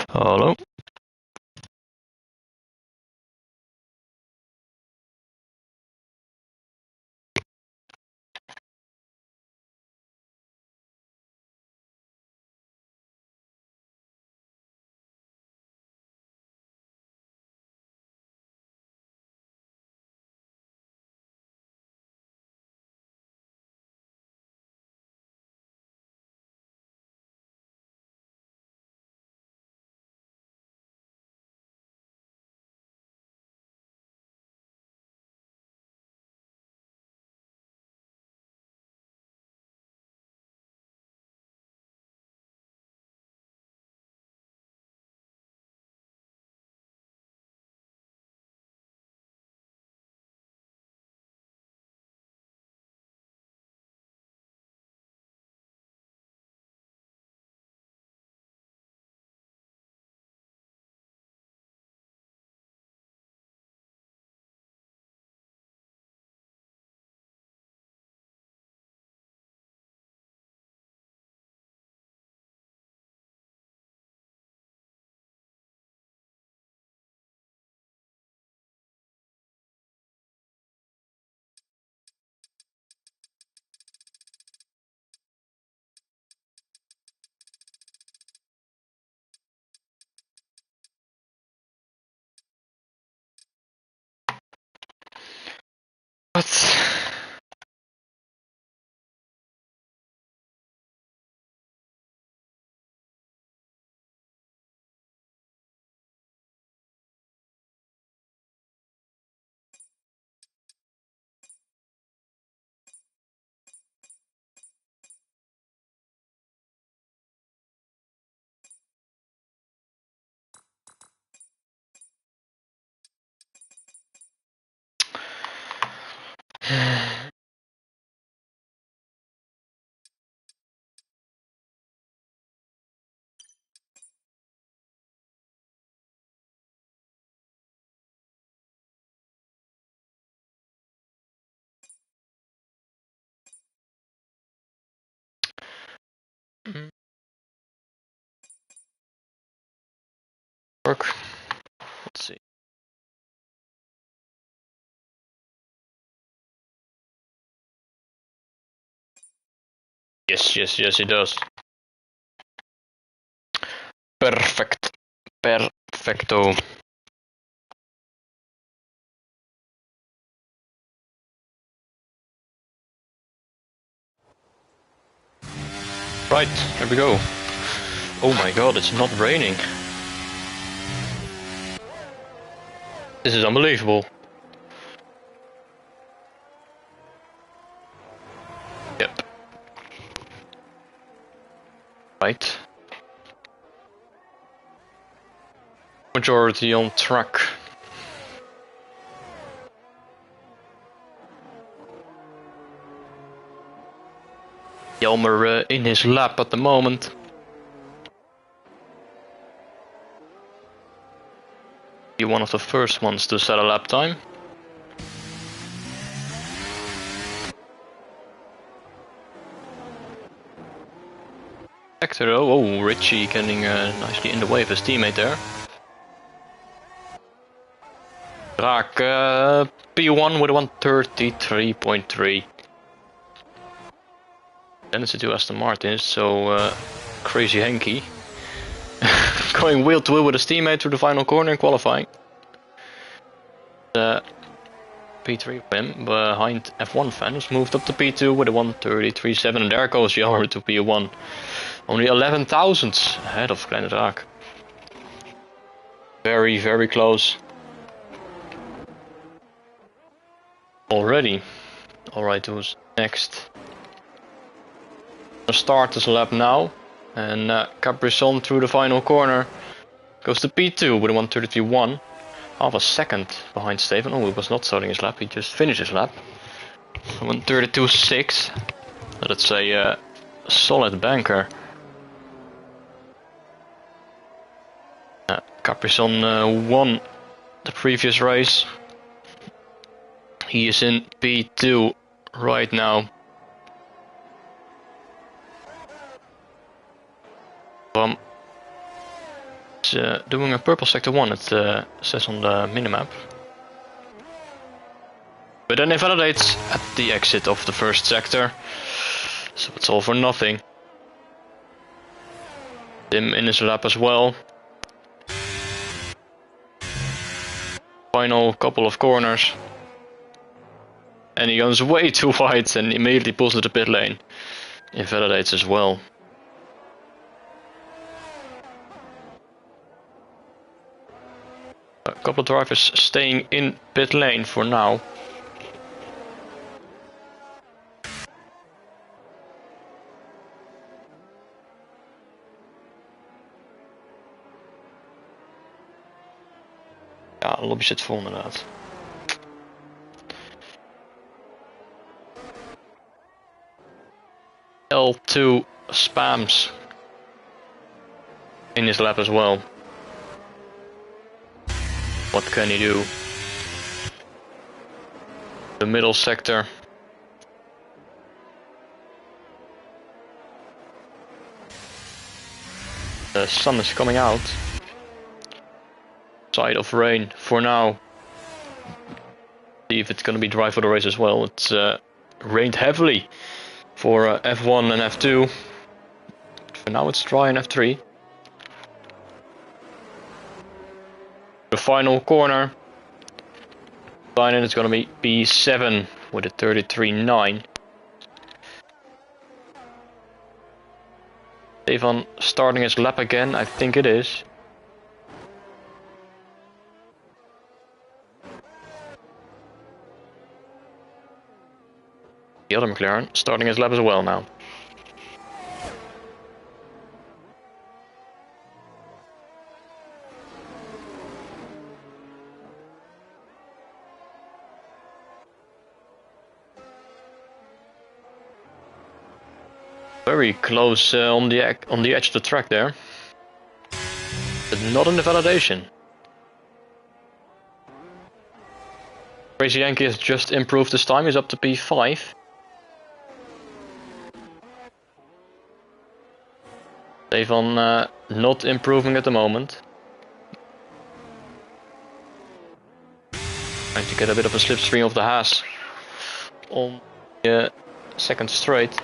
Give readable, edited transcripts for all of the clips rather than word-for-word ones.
Hello. What? Work. Let's see. Yes, it does. Perfecto. Right, here we go. Oh my god, it's not raining. This is unbelievable. Yep. Right. Majority on track. Jelmer in his lap at the moment. Be one of the first ones to set a lap time. Hector, oh, Richie getting nicely in the way of his teammate there. Raak, P1 with 133.3. Then it's the two Aston Martins, so crazy Henky. Going wheel to wheel with his teammate through the final corner in qualifying. P3 of him behind F1 fans moved up to P2 with a 133.7, and there goes Jelmer to P1. Only 11 thousandths ahead of Kleine Draak. Very, very close. Already. Alright, who's next? I'll start this lap now. And Caprizon through the final corner goes to P2 with a 133.1. Half a second behind Steven. Oh, he was not starting his lap, he just finished his lap. 132.6. That's a solid banker. Caprison won the previous race. He is in P2 right now. It's doing a purple sector 1, it says on the minimap. But then it validates at the exit of the first sector. So it's all for nothing. Dim in his lap as well. Final couple of corners. And he goes way too wide and immediately pulls into the pit lane. Invalidates as well. A couple of drivers staying in pit lane for now. Ja, de lobby zit vol inderdaad. L2 spams in his lap as well. What can he do? The middle sector. The sun is coming out. Side of rain for now. See if it's gonna be dry for the race as well. It's rained heavily for F1 and F2. For now it's dry in F3. The final corner. Line in is gonna be P7 with a 33.9. Stefan starting his lap again, I think it is. The other McLaren starting his lap as well now. Very close on the edge of the track there, but not in the validation. Crazy Yankee has just improved his time. He's up to P5. Stefan not improving at the moment. Trying to get a bit of a slipstream of the Haas on the second straight.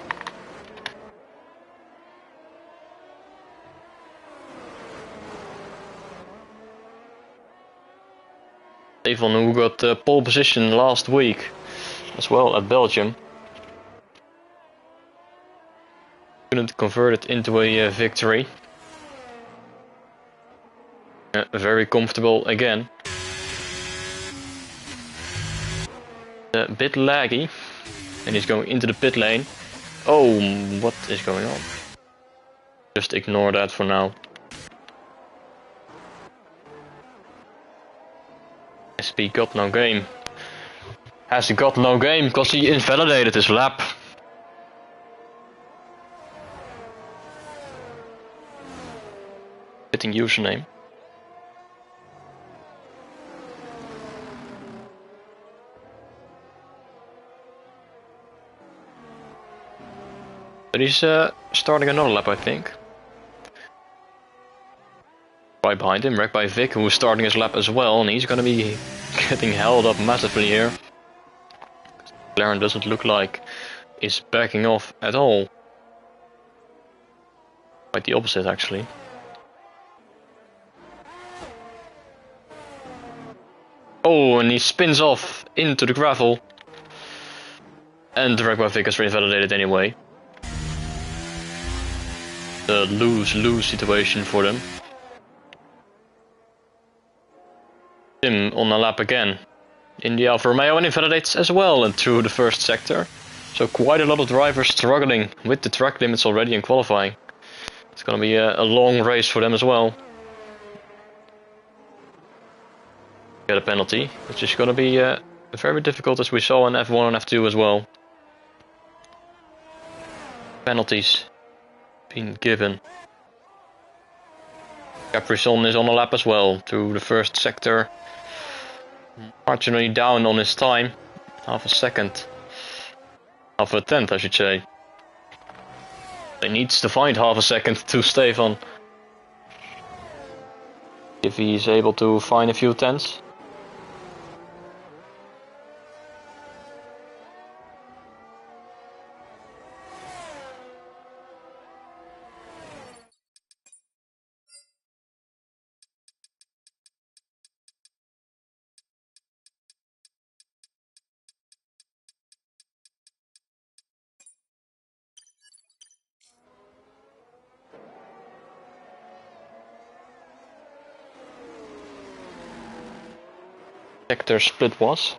Stefan, who got pole position last week as well at Belgium, couldn't convert it into a victory. Very comfortable again. A bit laggy, and he's going into the pit lane. Oh, what is going on? Just ignore that for now. SP got no game. Has he got no game because he invalidated his lap. Fitting username. But he's starting another lap, I think. Right behind him, wrecked by Vic, who is starting his lap as well, and he's gonna be getting held up massively here. McLaren doesn't look like is backing off at all. Quite the opposite, actually. Oh, and he spins off into the gravel. And the wreck by Vic is revalidated anyway. The lose-lose situation for them. Tim on a lap again in the Alfa Romeo, and invalidates as well and through the first sector. So quite a lot of drivers struggling with the track limits already in qualifying. It's gonna be a long race for them as well. Get a penalty, which is gonna be very difficult, as we saw in F1 and F2 as well. Penalties being given. Caprison is on the lap as well through the first sector. Marginally down on his time. Half a second. Half a tenth, I should say. He needs to find half a second to Stefan. If he's able to find a few tenths. Sector split was.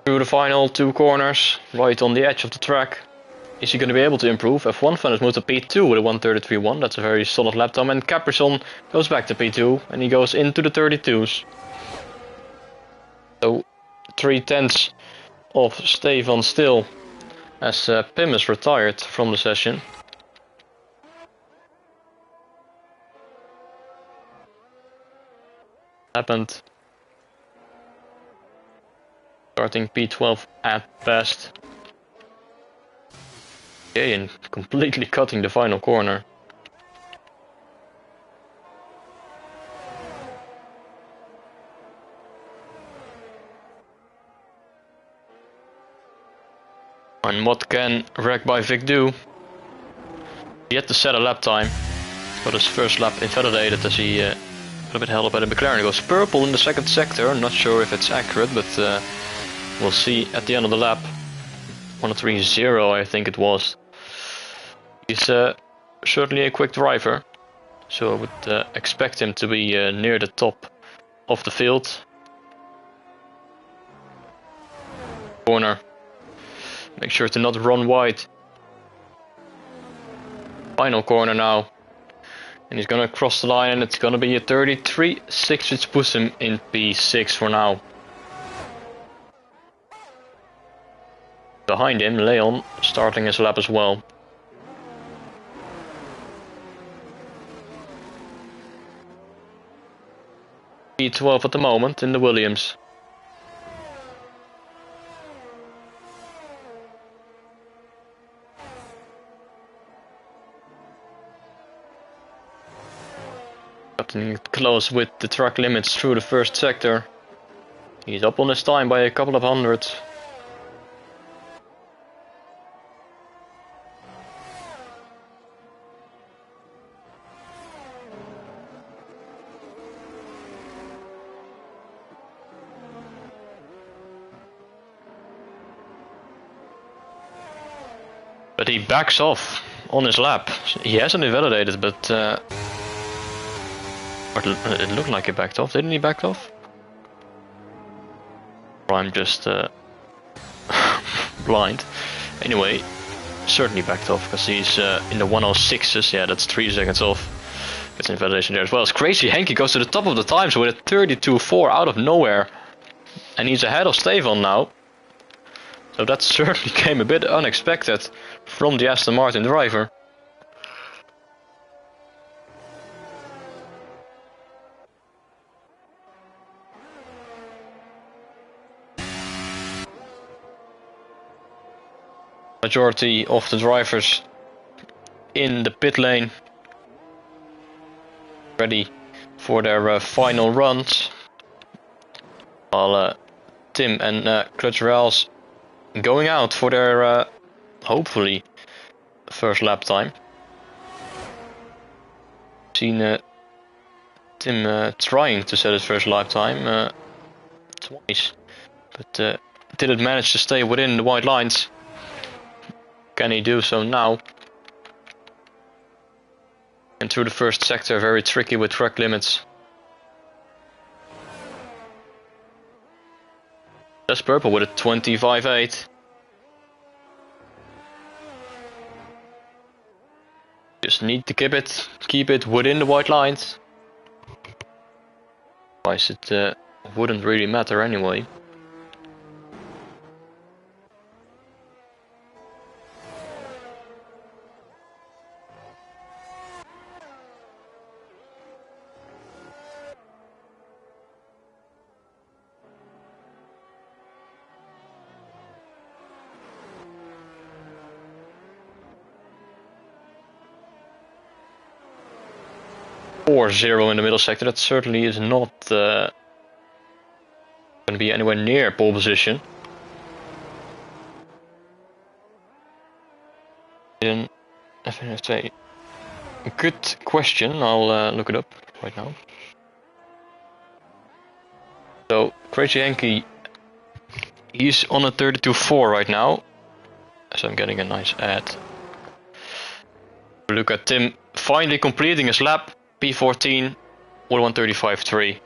Through the final 2 corners, right on the edge of the track. Is he going to be able to improve? F1 fan has moved to P2 with a 1:33.1. That's a very solid lap time. And Caprison goes back to P2 and he goes into the 32s. So 3/10 of Stefan still, as Pim is retired from the session. Happened. Starting P12 at best. Okay, and completely cutting the final corner. And what can Wreck by Vic do? He had to set a lap time. Got his first lap invalidated as he got a bit held up by the McLaren. He goes purple in the second sector. Not sure if it's accurate, but we'll see at the end of the lap. 1:30, I think it was. He's certainly a quick driver, so I would expect him to be near the top of the field. Corner. Make sure to not run wide. Final corner now. And he's gonna cross the line and it's gonna be a 33.6, which puts him in P6 for now. Behind him, Leon starting his lap as well. P12 at the moment in the Williams. Cutting it close with the track limits through the first sector. He's up on his time by a couple of hundred. But he backs off on his lap. He hasn't invalidated, but it looked like he backed off. Didn't he back off? Or I'm just blind. Anyway, certainly backed off because he's in the 106s. Yeah, that's 3 seconds off. Gets invalidation there as well. It's crazy. Henke goes to the top of the times with a 32.4 out of nowhere. And he's ahead of Stefan now. So that certainly came a bit unexpected from the Aston Martin driver. Majority of the drivers in the pit lane, ready for their final runs, while Tim and Crutcherels going out for their hopefully first lap time. Seen Tim trying to set his first lap time twice, but didn't manage to stay within the white lines. Can he do so now? And through the first sector, very tricky with track limits. That's purple with a 25.8. Just need to keep it within the white lines. Otherwise it wouldn't really matter anyway. Or 0 in the middle sector, that certainly is not going to be anywhere near pole position. Then, that's a good question, I'll look it up right now. So, Crazy Henky, he's on a 32.4 right now, so I'm getting a nice ad. Look at Tim finally completing his lap. P14 with 135.3.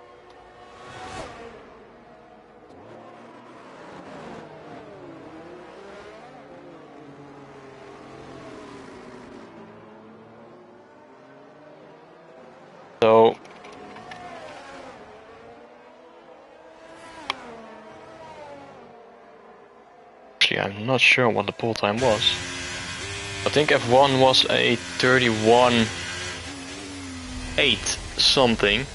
So actually I'm not sure what the pole time was. I think F1 was a 31.8 something,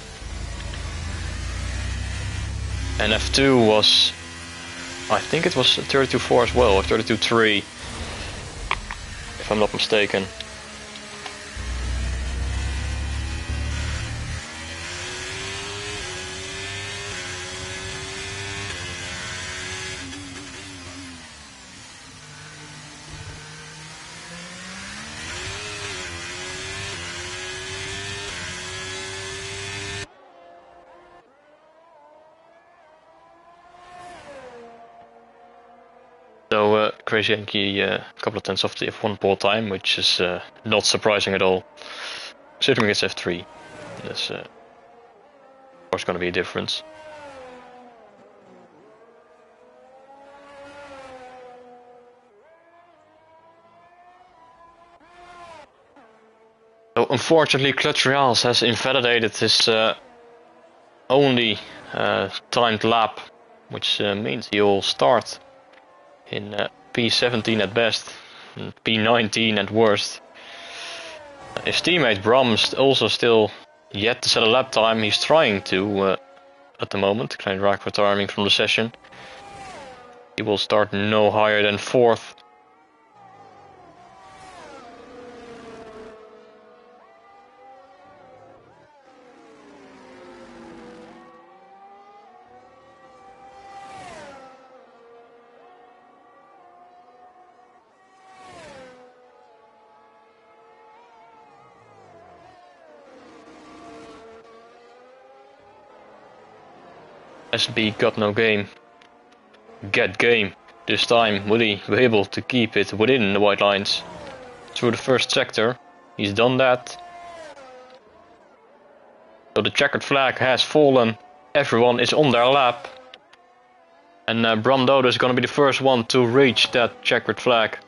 and F2 was, I think it was 32.4 as well, or 32.3 if I'm not mistaken. So Crazy Yankee a couple of tenths off the F1 pole time, which is not surprising at all. Considering it's F3, there's of course going to be a difference. So unfortunately, Clutch Reals has invalidated his only timed lap, which means he'll start in P17 at best, and P19 at worst. His teammate Brahms also still yet to set a lap time. He's trying to at the moment, Klein Raak retiring from the session. He will start no higher than 4th. SB got no game. Get game. This time will he be able to keep it within the white lines through the first sector? He's done that. So the checkered flag has fallen. Everyone is on their lap. And Bram Dodo is going to be the first one to reach that checkered flag.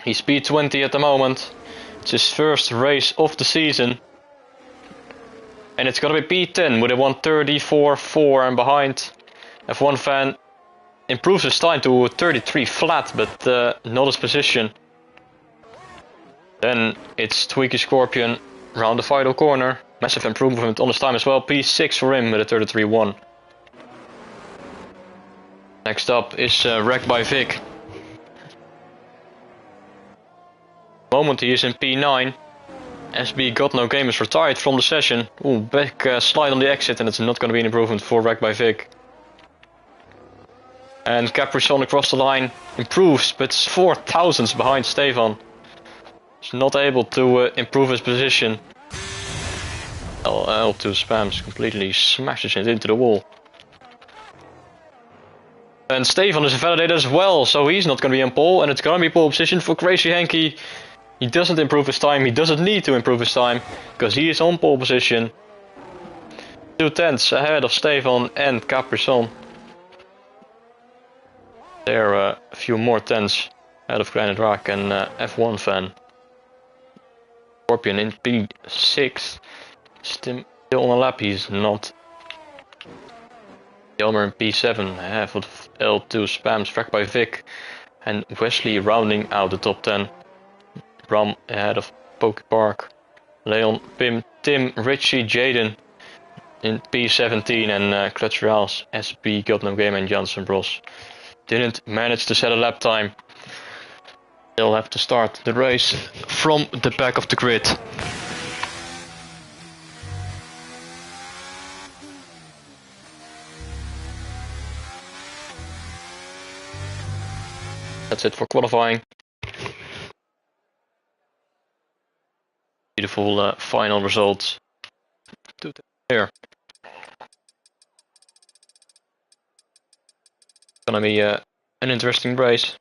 He's P20 at the moment. It's his first race of the season. And it's gonna be P10 with a 134.4, and behind F1 fan improves his time to 33 flat, but not his position. Then it's Tweaky Scorpion round the final corner. Massive improvement on his time as well. P6 for him with a 33.1. Next up is Wrecked by Vic. Moment he is in P9. SB got no game is retired from the session. Ooh, back slide on the exit, and it's not going to be an improvement for Wrecked by Vic. And Caprison across the line improves, but 4 thousandths behind Stefan. He's not able to improve his position. L2 spams, completely smashes it into the wall. And Stefan is invalidated as well, so he's not going to be on pole, and it's going to be pole position for Crazy Henky. He doesn't improve his time, he doesn't need to improve his time, because he is on pole position. 2 tenths ahead of Stefan and Caprison. There a few more tenths out of Granite Rock and F1 fan. Scorpion in P6. Still on a lap, he's not. Elmer in P7, half of L2 spams, tracked by Vic. And Wesley rounding out the top 10. Bram ahead of Poke Park. Leon, Pim, Tim, Richie, Jaden in P17 and Clutch Reals, SB, Got No Game and Jansen Bros. Didn't manage to set a lap time. They'll have to start the race from the back of the grid. That's it for qualifying. Beautiful final results. Here. Gonna be an interesting race.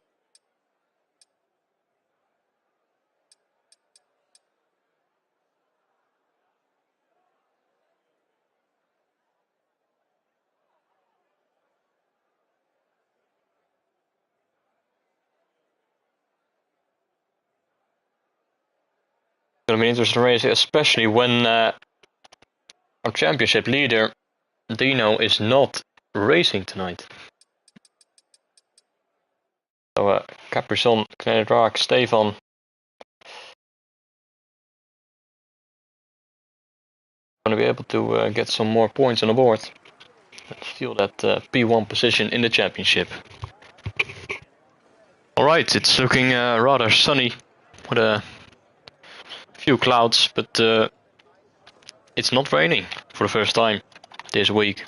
Gonna be an interesting race, especially when our championship leader Dino is not racing tonight. So Caprison, Granite Rock, Stefan. Gonna be able to get some more points on the board. And steal that P1 position in the championship. Alright, it's looking rather sunny with a few clouds, but it's not raining for the first time this week.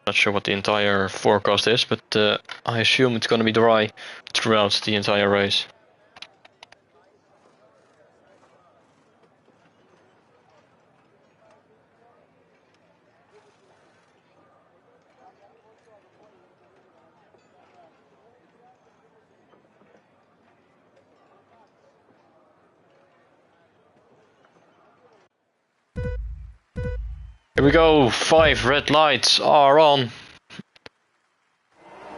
Not sure what the entire forecast is, but I assume it's going to be dry throughout the entire race. Here we go, 5 red lights are on.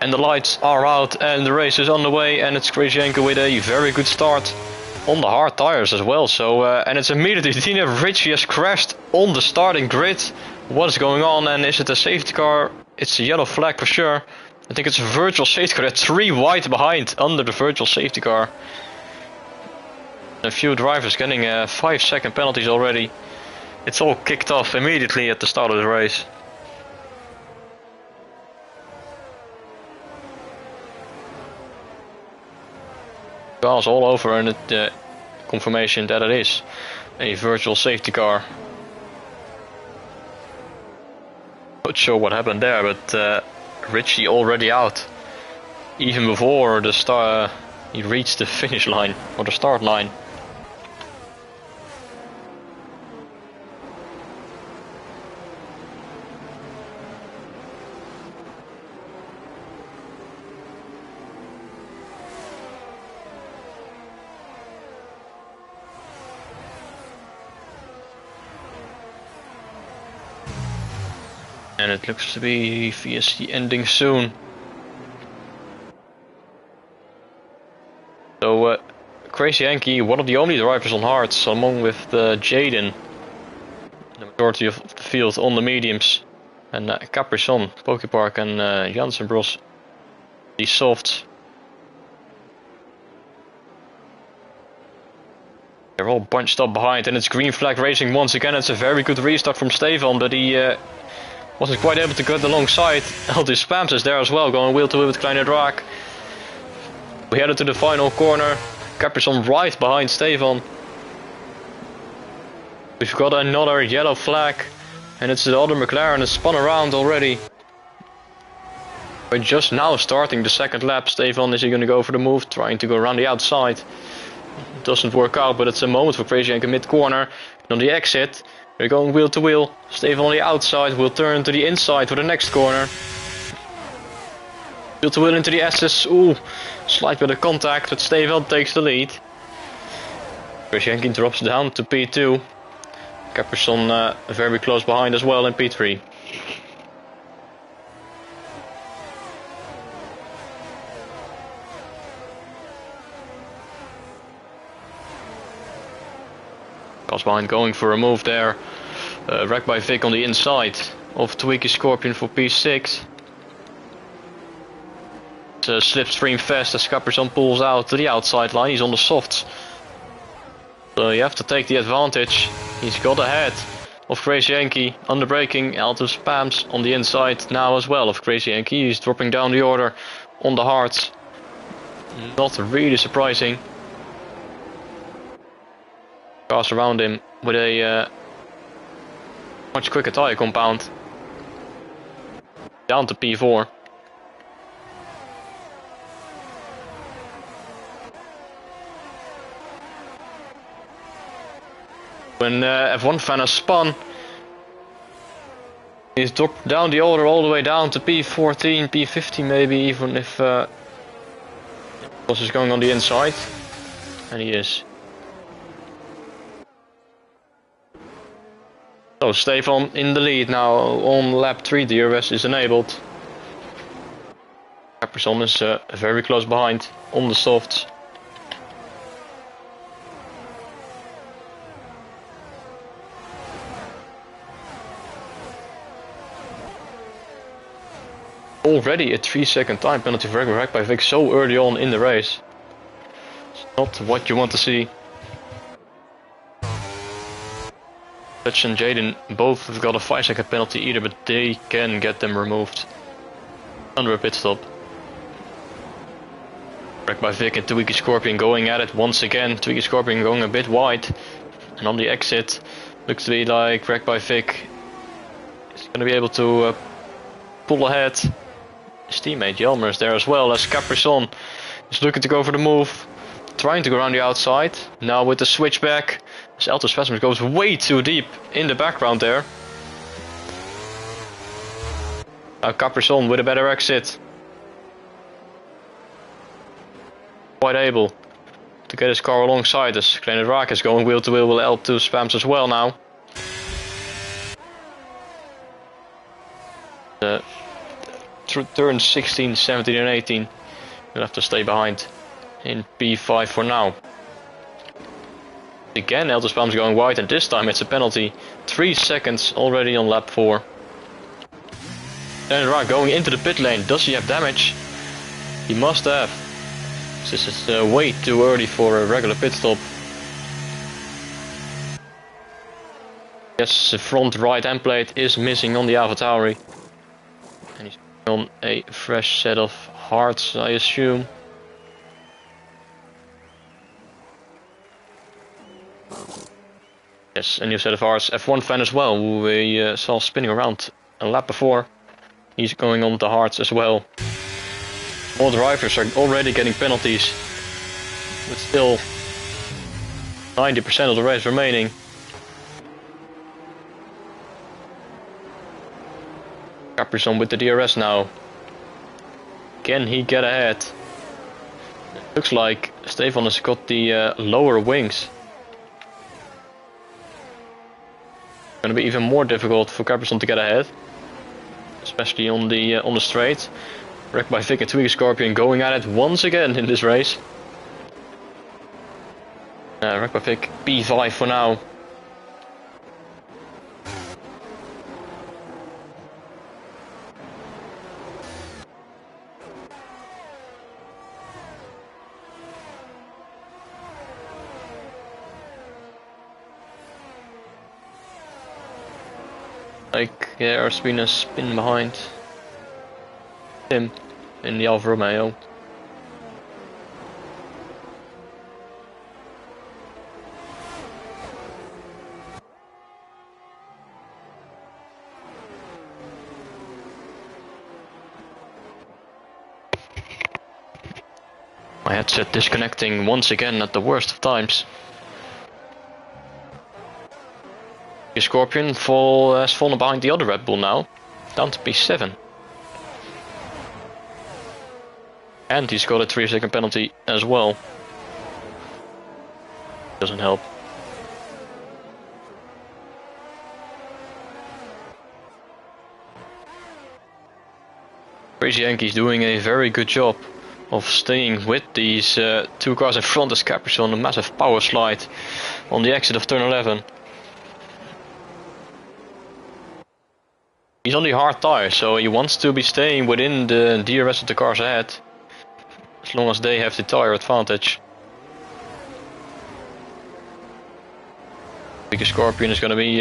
And the lights are out and the race is on the way, and it's Krzyzhenko with a very good start on the hard tires as well. So and it's immediately Dina Ritchie has crashed on the starting grid. What is going on, and is it a safety car? It's a yellow flag for sure. I think it's a virtual safety car. That's 3 wide behind under the virtual safety car. A few drivers getting 5-second penalties already. It's all kicked off immediately at the start of the race. Cars all over, and the confirmation that it is a virtual safety car. Not sure what happened there, but Richie already out even before the he reached the finish line or the start line. And it looks to be VSC ending soon. So Crazy Yankee, one of the only drivers on hards, along with Jaden, the majority of the field on the mediums, and Caprison, Pokepark and Jansen Bros, the softs. They're all bunched up behind, and it's green flag racing once again. It's a very good restart from Stefan, but he wasn't quite able to get alongside. LT Spams is there as well, going wheel to wheel with Kleine Draak. We headed to the final corner. Caprison right behind Stefan. We've got another yellow flag, and it's the other McLaren that's spun around already. We're just now starting the second lap. Stefan, is he going to go for the move, trying to go around the outside? Doesn't work out, but it's a moment for Crazy Yank in mid corner. And on the exit, we're going wheel to wheel. Stefan on the outside will turn to the inside for the next corner. Built the wheel into the S's. Ooh, slight bit of contact, but Stefan takes the lead. Grzezienki drops down to P2. Capperson very close behind as well in P3. Cars behind going for a move there. Wrecked by Vic on the inside of Tweaky Scorpion for P6. Slipstream fast as Capperson pulls out to the outside line. He's on the softs. So you have to take the advantage. He's got ahead of Grzezienki. Under braking, Alto spams on the inside now as well of Grzezienki. He's dropping down the order on the hards. Not really surprising. Cars around him with a much quicker tire compound. Down to P4. When F1 fan has spun, he's dropped down the order all the way down to P14, P15 maybe, even if was is going on the inside. And he is. So Stefan in the lead now on lap 3, the DRS is enabled. Capperson is very close behind on the softs. Already a 3-second time penalty for wreck by Vic so early on in the race. It's not what you want to see. Dutch and Jaden both have got a 5-second penalty either, but they can get them removed under a pit stop. Wreck by Vic and Tweaky Scorpion going at it once again. Tweaky Scorpion going a bit wide. And on the exit, looks to be like Wreck by Vic is going to be able to pull ahead. His teammate Jelmer is there as well as Capperson is looking to go for the move. Trying to go around the outside. Now with the switchback. As Alto Spasmus goes way too deep in the background there. Now Capperson with a better exit. Quite able to get his car alongside us. Kleine Raak is going wheel to wheel with L2 spams as well now. Turns 16, 17 and 18. We'll have to stay behind in P5 for now. Again, Elder Spam's going wide, and this time it's a penalty. 3 seconds already on lap 4. And going into the pit lane. Does he have damage? He must have. This is way too early for a regular pit stop. Yes, the front right end plate is missing on the AlphaTauri. And he's on a fresh set of hards, I assume. Yes, a new set of hards. F1 fan as well, who we saw spinning around a lap before. He's going on the hards as well. More drivers are already getting penalties. But still 90% of the race remaining. Capperson with the DRS now. Can he get ahead? It looks like Stefan has got the lower wings. Going to be even more difficult for Capperson to get ahead, especially on the straight. Wrecked by Vic and Tweaky Scorpion going at it once again in this race. Wrecked by Vic P5 for now. Like there's been a spin behind him in the Alfa Romeo. My headset disconnecting once again at the worst of times. Scorpion has fallen behind the other Red Bull now, down to P7. And he's got a 3-second penalty as well. Doesn't help. Crazy Yankee's doing a very good job of staying with these two cars in front as Capricorn on a massive power slide on the exit of turn 11. He's on the hard tire, so he wants to be staying within the rest of the cars ahead, as long as they have the tire advantage. Because Scorpion is going to be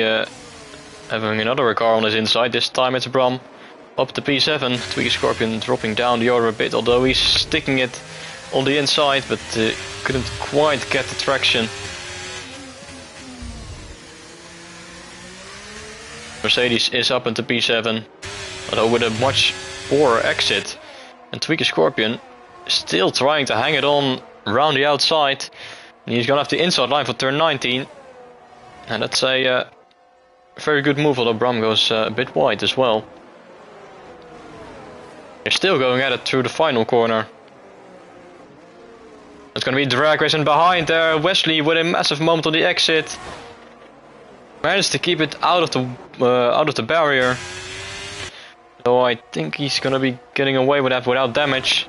having another car on his inside. This time it's Bram up to P7. Tweaky Scorpion dropping down the order a bit, although he's sticking it on the inside, but couldn't quite get the traction. Mercedes is up into P7, although with a much poorer exit. And Tweaky Scorpion still trying to hang it on around the outside. And he's gonna have the inside line for turn 19. And that's a very good move, although Bram goes a bit wide as well. They're still going at it through the final corner. It's gonna be drag racing behind there. Wesley with a massive moment on the exit. Managed to keep it out of the barrier. So I think he's gonna be getting away with that without damage.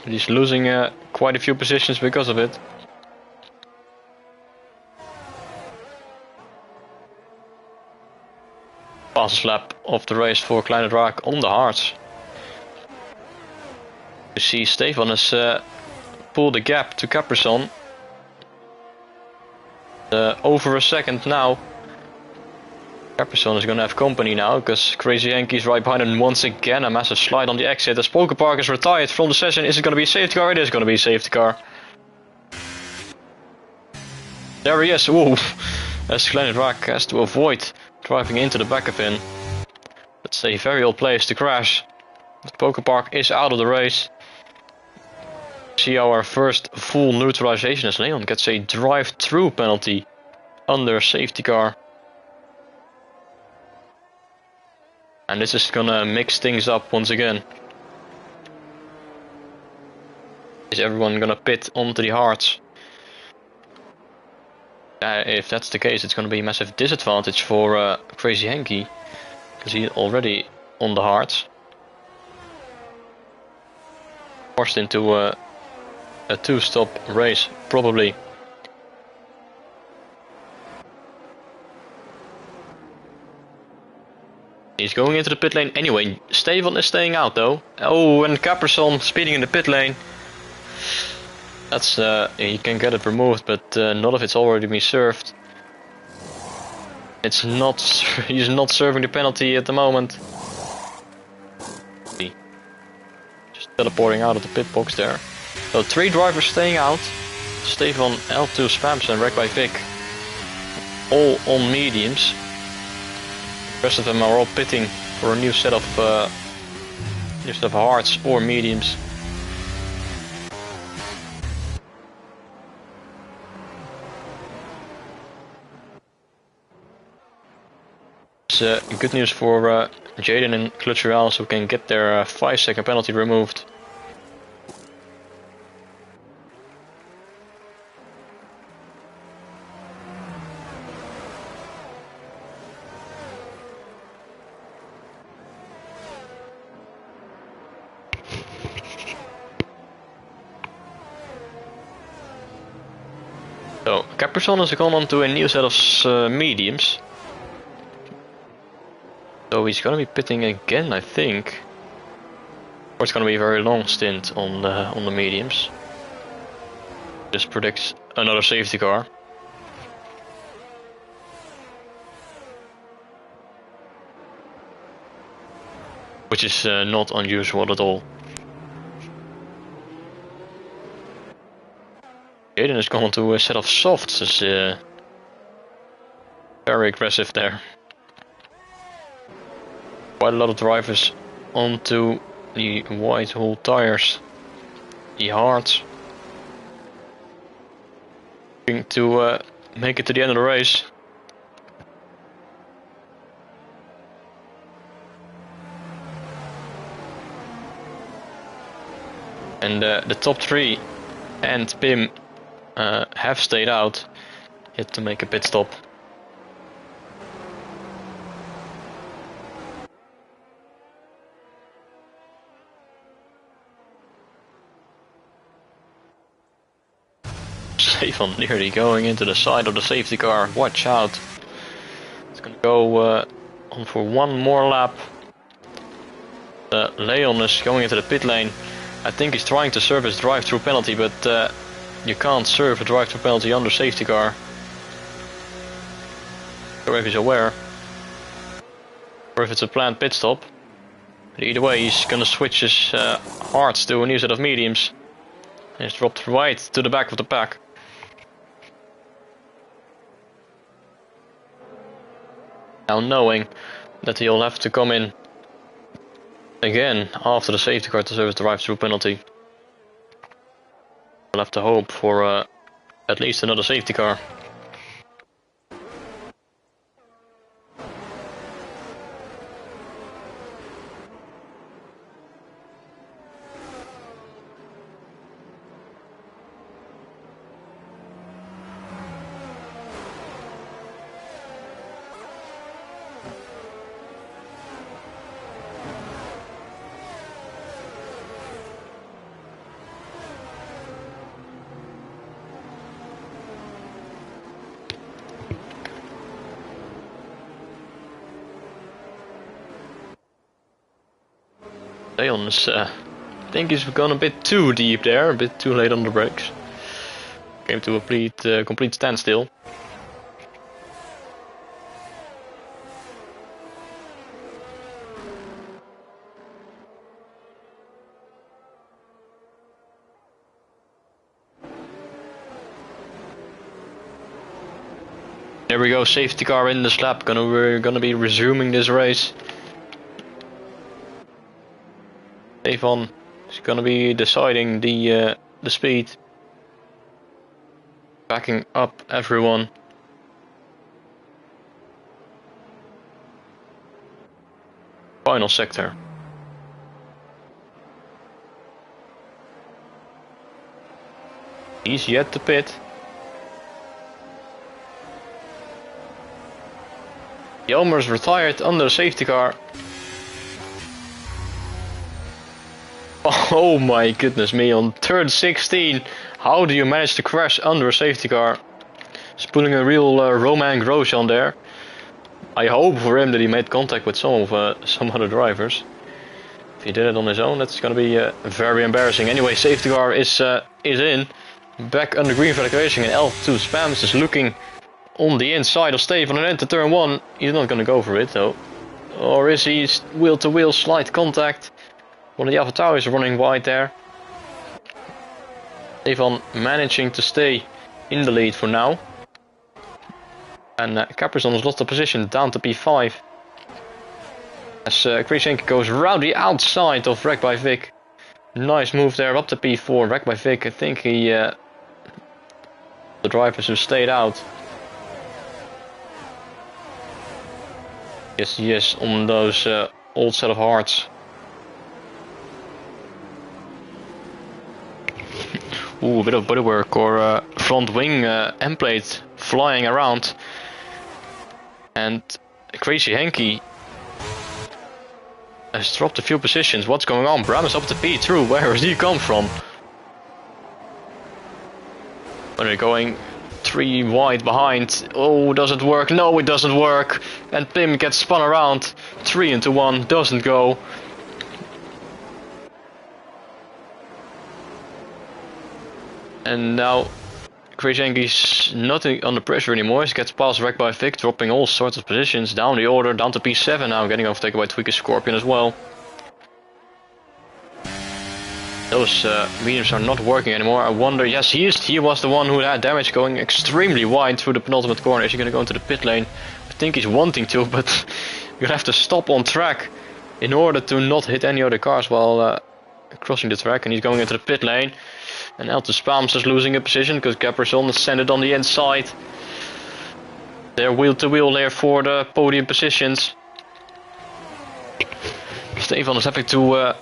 He's losing quite a few positions because of it. Fastest lap of the race for Kleine Draak on the hards. You see Stefan has pulled the gap to Capricorn. Over a second now. Capricorn is going to have company now, because Crazy Yankee's right behind him once again. A massive slide on the exit as Polka Park is retired from the session. Is it going to be a safety car? It is going to be a safety car. There he is. Ooh. As Kleine Draak has to avoid driving into the back of him. That's a very old place to crash. But Polka Park is out of the race. See our first full neutralization as Leon gets a drive-through penalty under safety car. And this is gonna mix things up once again. Is everyone gonna pit onto the hards? If that's the case, it's gonna be a massive disadvantage for Crazy Yankee, because he's already on the hards. Forced into a two-stop race, probably. He's going into the pit lane anyway. Stefan is staying out though. Oh, and Capricorn speeding in the pit lane. That's he can get it removed, but not if it's already been served. It's not. He's not serving the penalty at the moment. Just teleporting out of the pit box there. So 3 drivers staying out. Stefan, L2 Spams and Wreck by Vic. All on mediums. The rest of them are all pitting for a new set of hards or mediums. It's good news for Jaden and Clutch Royals, who can get their 5-second penalty removed. So, Capricorn has gone on to a new set of mediums. So he's gonna be pitting again, I think. Or it's gonna be a very long stint on the mediums. This predicts another safety car. Which is not unusual at all. Jaden has gone to a set of softs, is very aggressive there. Quite a lot of drivers onto the white hull tires, the hards. Looking to make it to the end of the race. And the top 3 and Pim have stayed out. Yet to make a pit stop. Stefan nearly going into the side of the safety car. Watch out. It's gonna go on for one more lap. Leon is going into the pit lane. I think he's trying to serve his drive-through penalty, but you can't serve a drive-through penalty under safety car. Or if he's aware. Or if it's a planned pit stop. But either way, he's gonna switch his hards to a new set of mediums. And he's dropped right to the back of the pack. Now knowing that he'll have to come in again after the safety car to serve his drive-through penalty. We'll have to hope for at least another safety car. Leon is, I think he's gone a bit too deep there, a bit too late on the brakes. Came to a complete standstill. There we go, safety car in the slap. We're gonna be resuming this race. Stefan is gonna be deciding the speed, backing up everyone. Final sector. He's yet to pit. Jelmer's retired under the safety car. Oh my goodness me, on turn 16, how do you manage to crash under a safety car? He's pulling a real Romain Grosjean there. I hope for him that he made contact with some other drivers. If he did it on his own, that's gonna be very embarrassing. Anyway, safety car is in. Back under green for evacuation, and L2 Spams is looking on the inside of Stefan and into turn 1. He's not gonna go for it though. Or is he wheel to wheel slight contact? One of the Alpha Tau is running wide there. Stefan managing to stay in the lead for now. And Caprizon has lost the position down to P5. As Krishenko goes round the outside of Wreck by Vic. Nice move there up to P4. Wreck by Vic, I think the drivers who stayed out. Yes, he is on those old set of hards. Ooh, a bit of bodywork or front wing end plate flying around. And Crazy Henky has dropped a few positions. What's going on? Bram is up to P2. Where has he come from? When they're going 3 wide behind. Oh, does it work? No, it doesn't work. And Pim gets spun around. 3 into 1 doesn't go. And now Krzyzewski's not under pressure anymore. He gets past Wreck by Vic, dropping all sorts of positions down the order, down to P7 now, getting overtaken by Tweaker Scorpion as well. Those mediums are not working anymore. I wonder, yes, he was the one who had damage, going extremely wide through the penultimate corner. Is he going to go into the pit lane? I think he's wanting to, but you have to stop on track in order to not hit any other cars while crossing the track, and he's going into the pit lane. And L2 Spams is losing a position because Caprizon has sent it on the inside. They're wheel to wheel there for the podium positions. Stefan is having to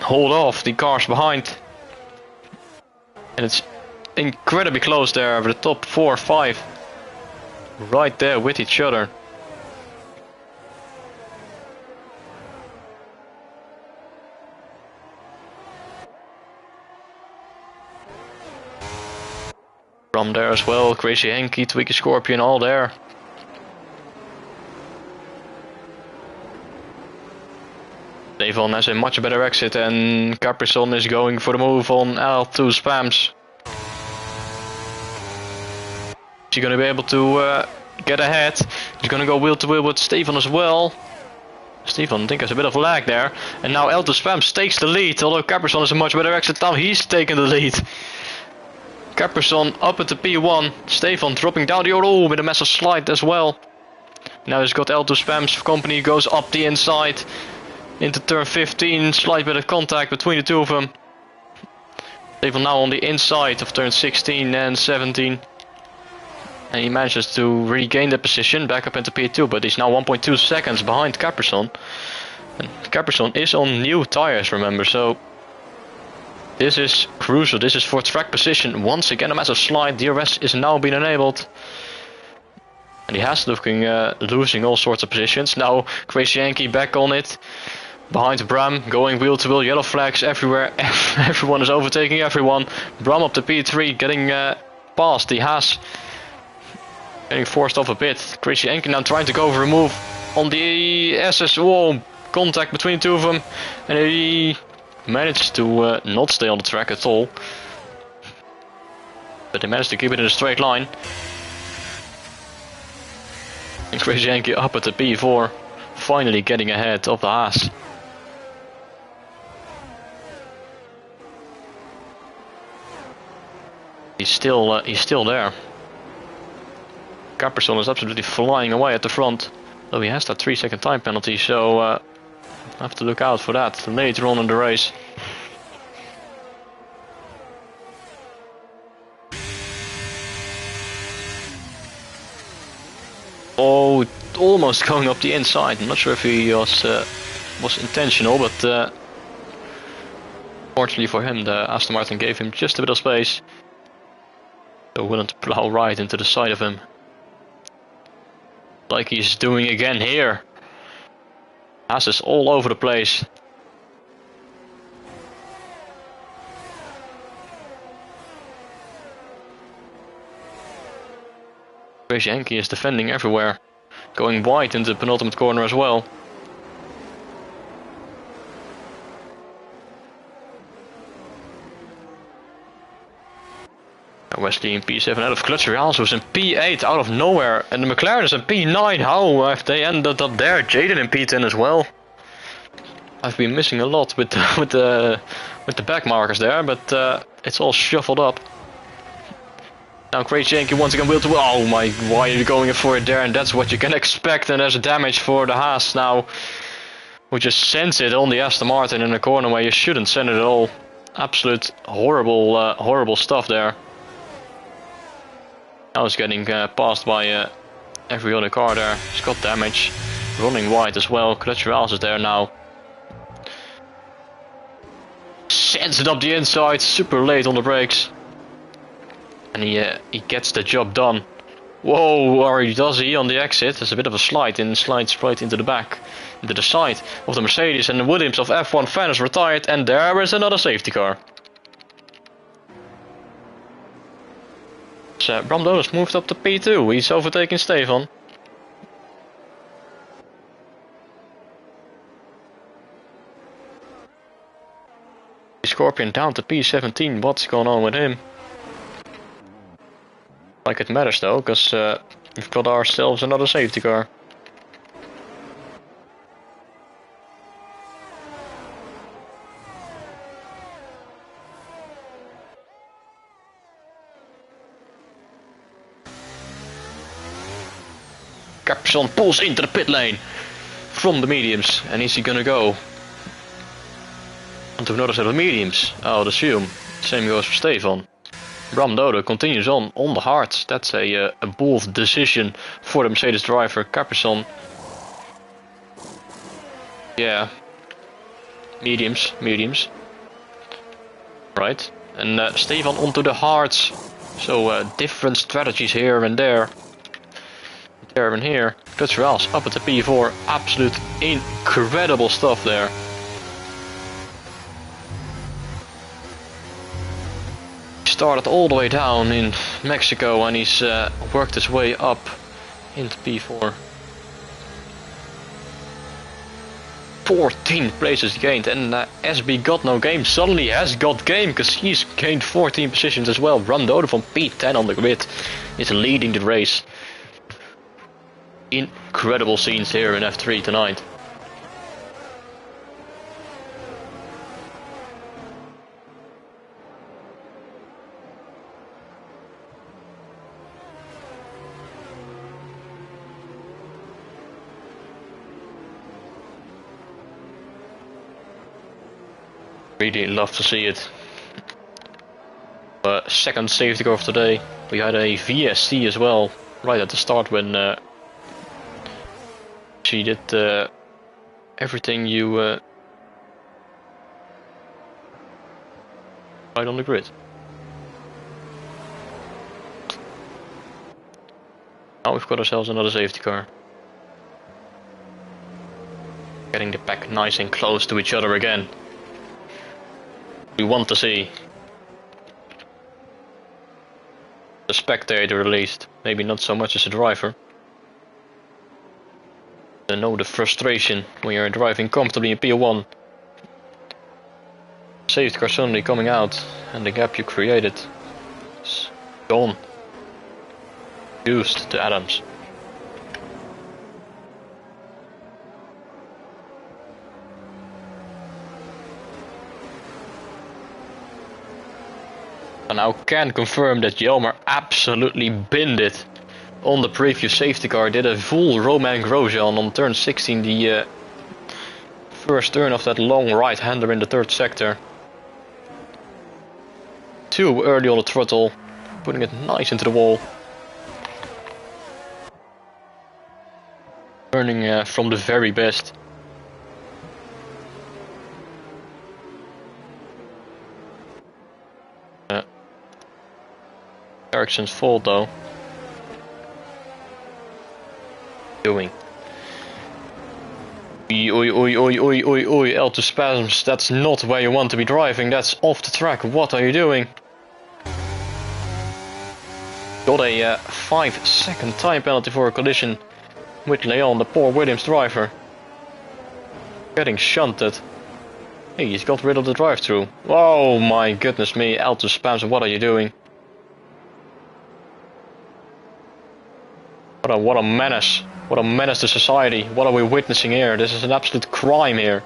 hold off the cars behind. And it's incredibly close there over the top 4 or 5. Right there with each other. From there as well, Crazy Henky, Tweaky Scorpion, all there. Devon has a much better exit and Caprison is going for the move on L2 spams. Is he going to be able to get ahead? He's going to go wheel to wheel with Stefan as well. Stefan, I think, has a bit of lag there. And now L2 spams takes the lead, although Caprison has a much better exit. Now he's taking the lead. Caprison up at the P1. Stefan dropping down the oh, with a massive slide as well. Now he's got L2 spams company, goes up the inside. Into turn 15, slight bit of contact between the two of them. Stefan now on the inside of turn 16 and 17. And he manages to regain the position back up into P2, but he's now 1.2 seconds behind Caprison. And Caprison is on new tires, remember, so this is crucial. This is for track position. Once again a massive slide, DRS is now being enabled. And he has looking losing all sorts of positions. Now Crazy Yankee back on it. Behind Bram, going wheel to wheel, yellow flags everywhere. Everyone is overtaking everyone. Bram up to P3, getting past the Haas. Getting forced off a bit. Crazy Yankee now trying to go for a move on the SS. Whoa, contact between the two of them. And he managed to not stay on the track at all. But they managed to keep it in a straight line. And Crazy Yankee up at the P4. Finally getting ahead of the Haas. He's still there. Caprison is absolutely flying away at the front, though he has that 3-second time penalty, so I have to look out for that later on in the race. Oh, almost going up the inside. I'm not sure if he was intentional, but fortunately for him, the Aston Martin gave him just a bit of space. So willing to plow right into the side of him. Like he's doing again here. Haas is all over the place. Crazy Yankee is defending everywhere. Going wide into the penultimate corner as well. Wesley in P7 out of Clutch Reals was in P8 out of nowhere, and the McLaren is in P9. How have they ended up there? Jaden in P10 as well. I've been missing a lot with the back markers there, but it's all shuffled up. Now Crazy Yankee once again wheel to wheel. Oh my! Why are you going in for it there? And that's what you can expect. And there's a damage for the Haas now. We just sends it on the Aston Martin in a corner where you shouldn't send it at all. Absolute horrible stuff there. Now it's getting passed by every other car there. He's got damage. Running wide as well. Clutch Reals is there now. Sends it up the inside. Super late on the brakes. And he gets the job done. Whoa, or does he on the exit? There's a bit of a slide and slides right into the back. Into the side of the Mercedes, and the Williams of F1 fan is retired. And there is another safety car. Bram Donis moved up to P2, he's overtaking Stefan. Scorpion down to P17, what's going on with him? Like it matters though, because we've got ourselves another safety car. Caprison pulls into the pit lane from the mediums, and is he gonna go onto another set of mediums? I would assume. Same goes for Stefan. Bram Dodo continues on the hards. That's a bold decision for the Mercedes driver. Caprison. Yeah. Mediums. Right. and Stefan onto the hards. So different strategies here and there. There and here. Clutch Rouse up at the P4. Absolute incredible stuff there. Started all the way down in Mexico and he's worked his way up into P4. 14 places gained, and SB got no game suddenly has got game because he's gained 14 positions as well. Rondodo from P10 on the grid is leading the race. Incredible scenes here in F3 tonight. Really love to see it. Second safety car of today. We had a VST as well right at the start when she did everything you right on the grid. Now we've got ourselves another safety car. Getting the pack nice and close to each other again. We want to see. The spectator at least, maybe not so much as a driver. I know the frustration when you're driving comfortably in P1. Safety car suddenly coming out and the gap you created is gone. Reduced to atoms. I now can confirm that Jelmer absolutely binned it on the previous safety car. Did a full Roman Grosjean on turn 16, the first turn of that long right-hander in the third sector. Too early on the throttle, putting it nice into the wall. Learning from the very best. Ericsson's fault though. Doing. Oi, L2 spasms, that's not where you want to be driving, that's off the track, what are you doing? Got a 5-second time penalty for a collision with Leon, the poor Williams driver. Getting shunted. Hey, he's got rid of the drive-thru. Oh my goodness me, L2 spasms, what are you doing? What a menace. What a menace to society. What are we witnessing here? This is an absolute crime here.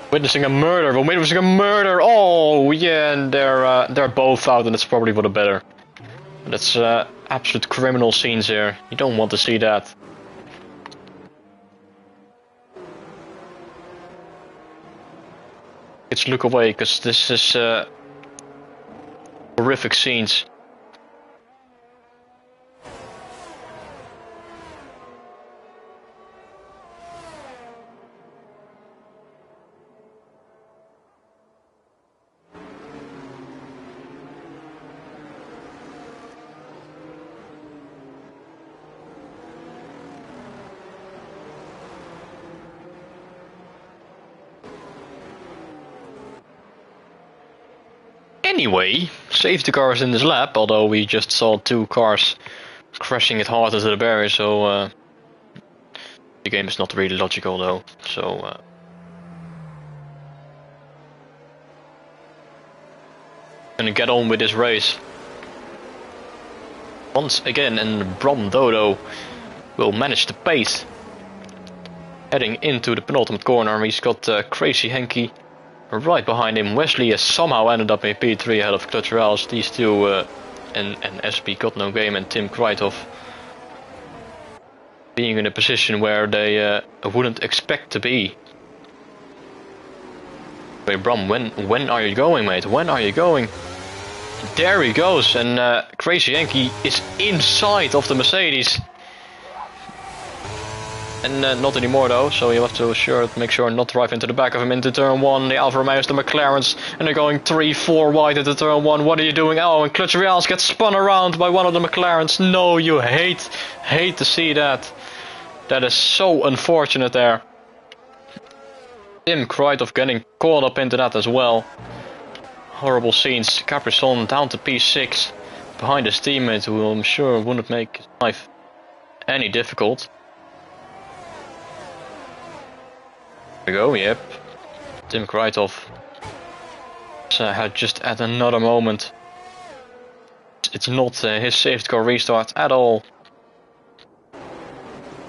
Witnessing a murder. We're witnessing a murder. Oh yeah, and they're both out, and it's probably for the better. That's absolute criminal scenes here. You don't want to see that. Let's look away, because this is horrific scenes. Anyway, safety cars in this lap, although we just saw two cars crashing it hard into the barrier, so the game is not really logical though, so gonna get on with this race. Once again, and Rondodo will manage the pace. Heading into the penultimate corner, he's got Crazy Henky right behind him. Wesley has somehow ended up in P3 ahead of Clutch Rouse. These two, and SB got no game, and Tim Kreithoff being in a position where they wouldn't expect to be. Wait, Bram, when are you going, mate? When are you going? There he goes, and Crazy Yankee is inside of the Mercedes. And not anymore though, so you have to make sure not to drive into the back of him into turn 1. The Alfa Romeos, the McLarens, and they're going 3-4 wide into turn 1. What are you doing? Oh, and Clutch Reals gets spun around by one of the McLarens. No, you hate to see that. That is so unfortunate there. Tim Kreithoff getting caught up into that as well. Horrible scenes. Caprizon down to P6 behind his teammate, who I'm sure wouldn't make his life any difficult. There we go, yep. Tim Kreithoff had just at another moment. It's not his safety car restart at all.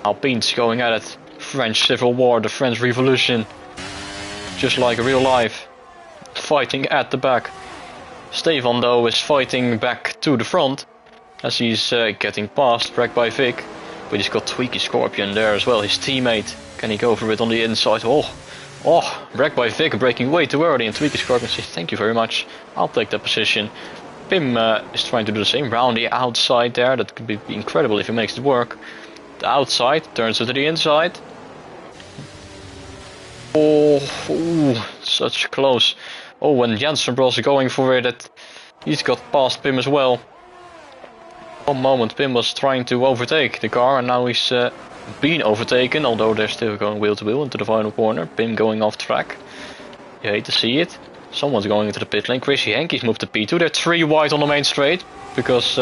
Alpine's going at it. French Civil War, the French Revolution. Just like real life. Fighting at the back. Stefan though is fighting back to the front. As he's getting past, wrecked by Vic. But he's got Tweaky Scorpion there as well, his teammate. Can he go for it on the inside? Oh, wrecked by Vic, breaking way too early, and Tweaky Scorpion says thank you very much, I'll take that position. Pim is trying to do the same, round the outside there, that could be incredible if he makes it work. The outside, turns to the inside. Oh, such close. Oh, and Jensen Bros going for it, he's got past Pim as well. One moment Pim was trying to overtake the car, and now he's been overtaken, although they're still going wheel to wheel into the final corner. Pim going off track. You hate to see it. Someone's going into the pit lane. Chrissy Henke's moved to P2. They're 3 wide on the main straight, because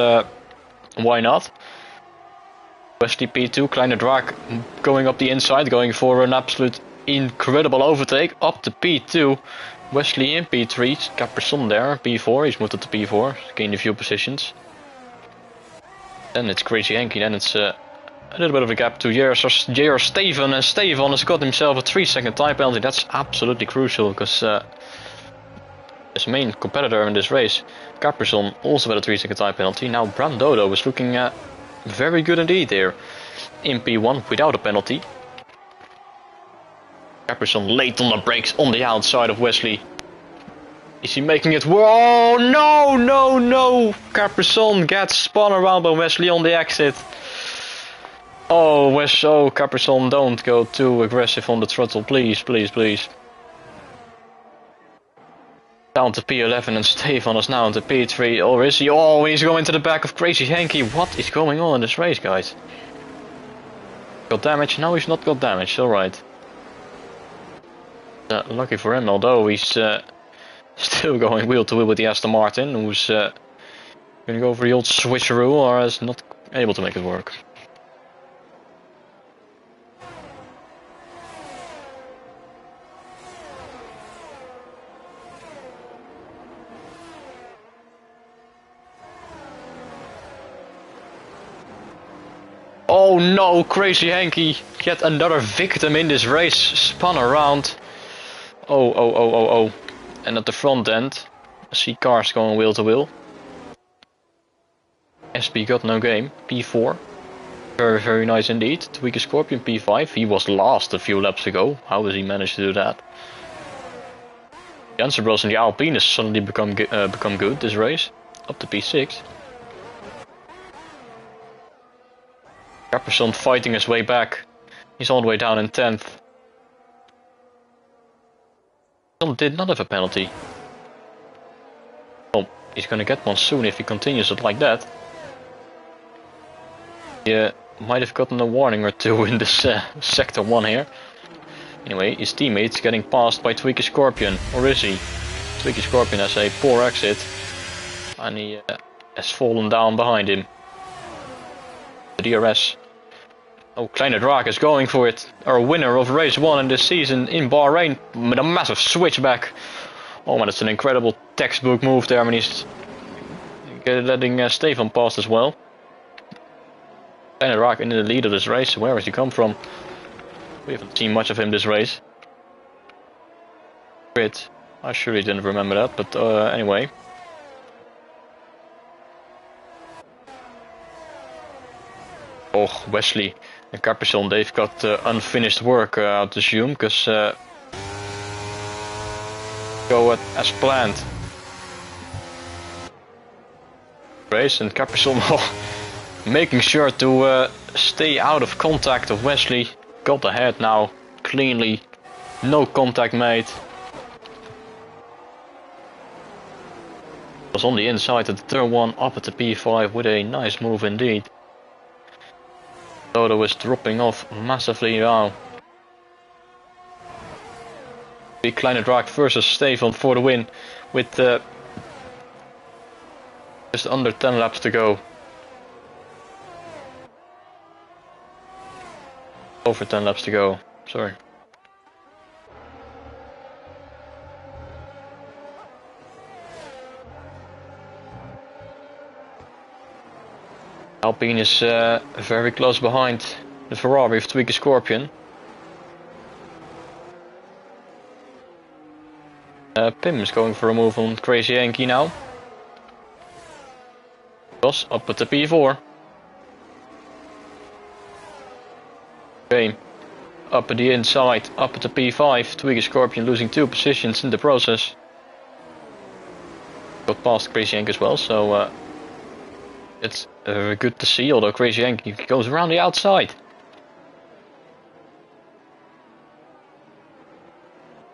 why not? Wesley P2, Kleine Draak going up the inside, going for an absolute incredible overtake up to P2. Wesley in P3, Caprizon there, P4, he's moved up to P4, gained a few positions. Then it's Crazy Henke, then it's a little bit of a gap to JR Steven, and Steven has got himself a 3-second time penalty. That's absolutely crucial, because his main competitor in this race, Caprizon, also had a 3-second time penalty. Now Brandodo is looking very good indeed here in P1 without a penalty. Caprizon late on the brakes on the outside of Wesley. Is he making it? Whoa, no! Caprizon gets spun around by Wesley on the exit. Oh, Caprizon, don't go too aggressive on the throttle, please. Down to P11 and Stefan is now into P3, or is he? Oh, he's going to the back of Crazy Henke. What is going on in this race, guys? Got damage? No, he's not got damage, alright. Lucky for him, although he's still going wheel to wheel with the Aston Martin, who's going to go for the old switcheroo, or is not able to make it work. Oh no, Crazy Henke, yet another victim in this race, spun around. Oh. And at the front end, I see cars going wheel to wheel. SB got no game, P4. Very nice indeed. Tweaky Scorpion P5, he was last a few laps ago. How does he manage to do that? Jensen Bros and the Alpine has suddenly become good this race. Up to P6. Caprizon fighting his way back. He's all the way down in 10th. Did not have a penalty. Well, he's gonna get one soon if he continues it like that. Yeah, might have gotten a warning or two in this sector 1 here. Anyway, his teammate's getting passed by Tweaky Scorpion, or is he? Tweaky Scorpion has a poor exit, and he has fallen down behind him. The DRS. Oh, Kleine Draak is going for it. Our winner of race 1 in this season in Bahrain with a massive switchback. Oh man, it's an incredible textbook move there. I mean, he's letting Stefan pass as well. Kleine Draak in the lead of this race. Where has he come from? We haven't seen much of him this race. Grid. I surely didn't remember that, but anyway. Oh, Wesley and Caprizon, they've got unfinished work, I would assume, because go as planned. Race and Caprizon making sure to stay out of contact of Wesley. got ahead now, cleanly, no contact made. Was on the inside of the turn 1 up at the P5 with a nice move indeed. COTA was dropping off massively now. Big Kleine Draak versus Stefan for the win with just under 10 laps to go. Over 10 laps to go, sorry. Alpine is very close behind the Ferrari of Tweaky Scorpion. Pim is going for a move on Crazy Yankee now. Ross up at the P4. Okay, up at the inside, up at the P5. Tweaky Scorpion losing 2 positions in the process. Got past Crazy Yankee as well, so it's good to see, although Crazy Yankee goes around the outside.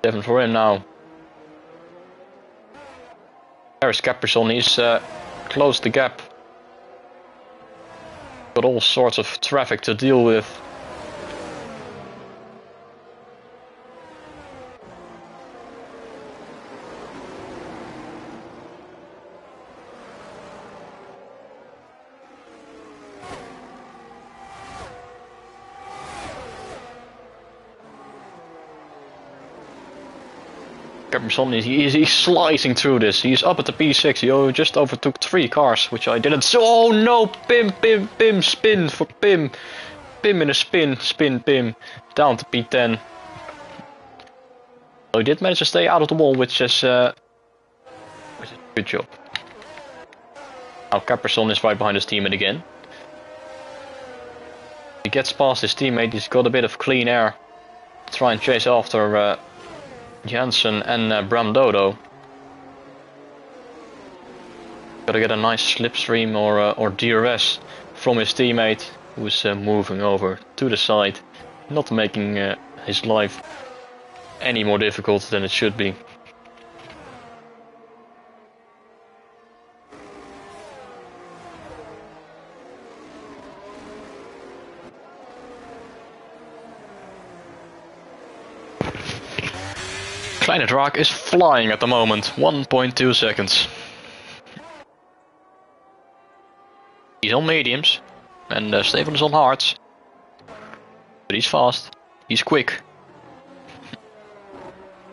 7 for him now. Harris Caprison, he's closed the gap. Got all sorts of traffic to deal with. He's slicing through this. He's up at the P6. He just overtook 3 cars, which I didn't. So, oh no! Pim, spin for Pim. Pim in a spin, Pim. Down to P10. So he did manage to stay out of the wall, which is a good job. Now Caprison is right behind his teammate again. He gets past his teammate. He's got a bit of clean air to try and chase after Jansen and Bram Dodo. Gotta get a nice slipstream or DRS from his teammate, who's moving over to the side, not making his life any more difficult than it should be. Kleine Draak is flying at the moment, 1.2 seconds. He's on mediums, and Stefan is on hards. But he's fast, he's quick.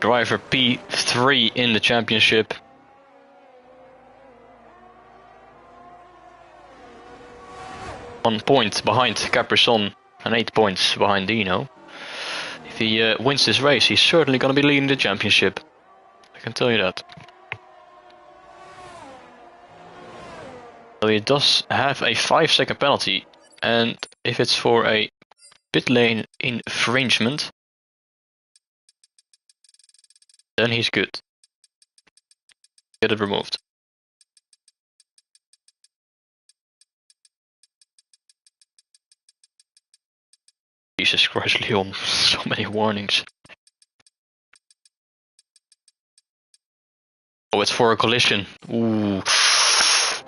Driver P3 in the championship. One point behind Caprison and 8 points behind Dino. If he wins this race, he's certainly going to be leading the championship. I can tell you that. So he does have a 5-second penalty, and if it's for a pit lane infringement, then he's good. Get it removed. Jesus Christ, Leon, so many warnings. Oh, it's for a collision. Ooh.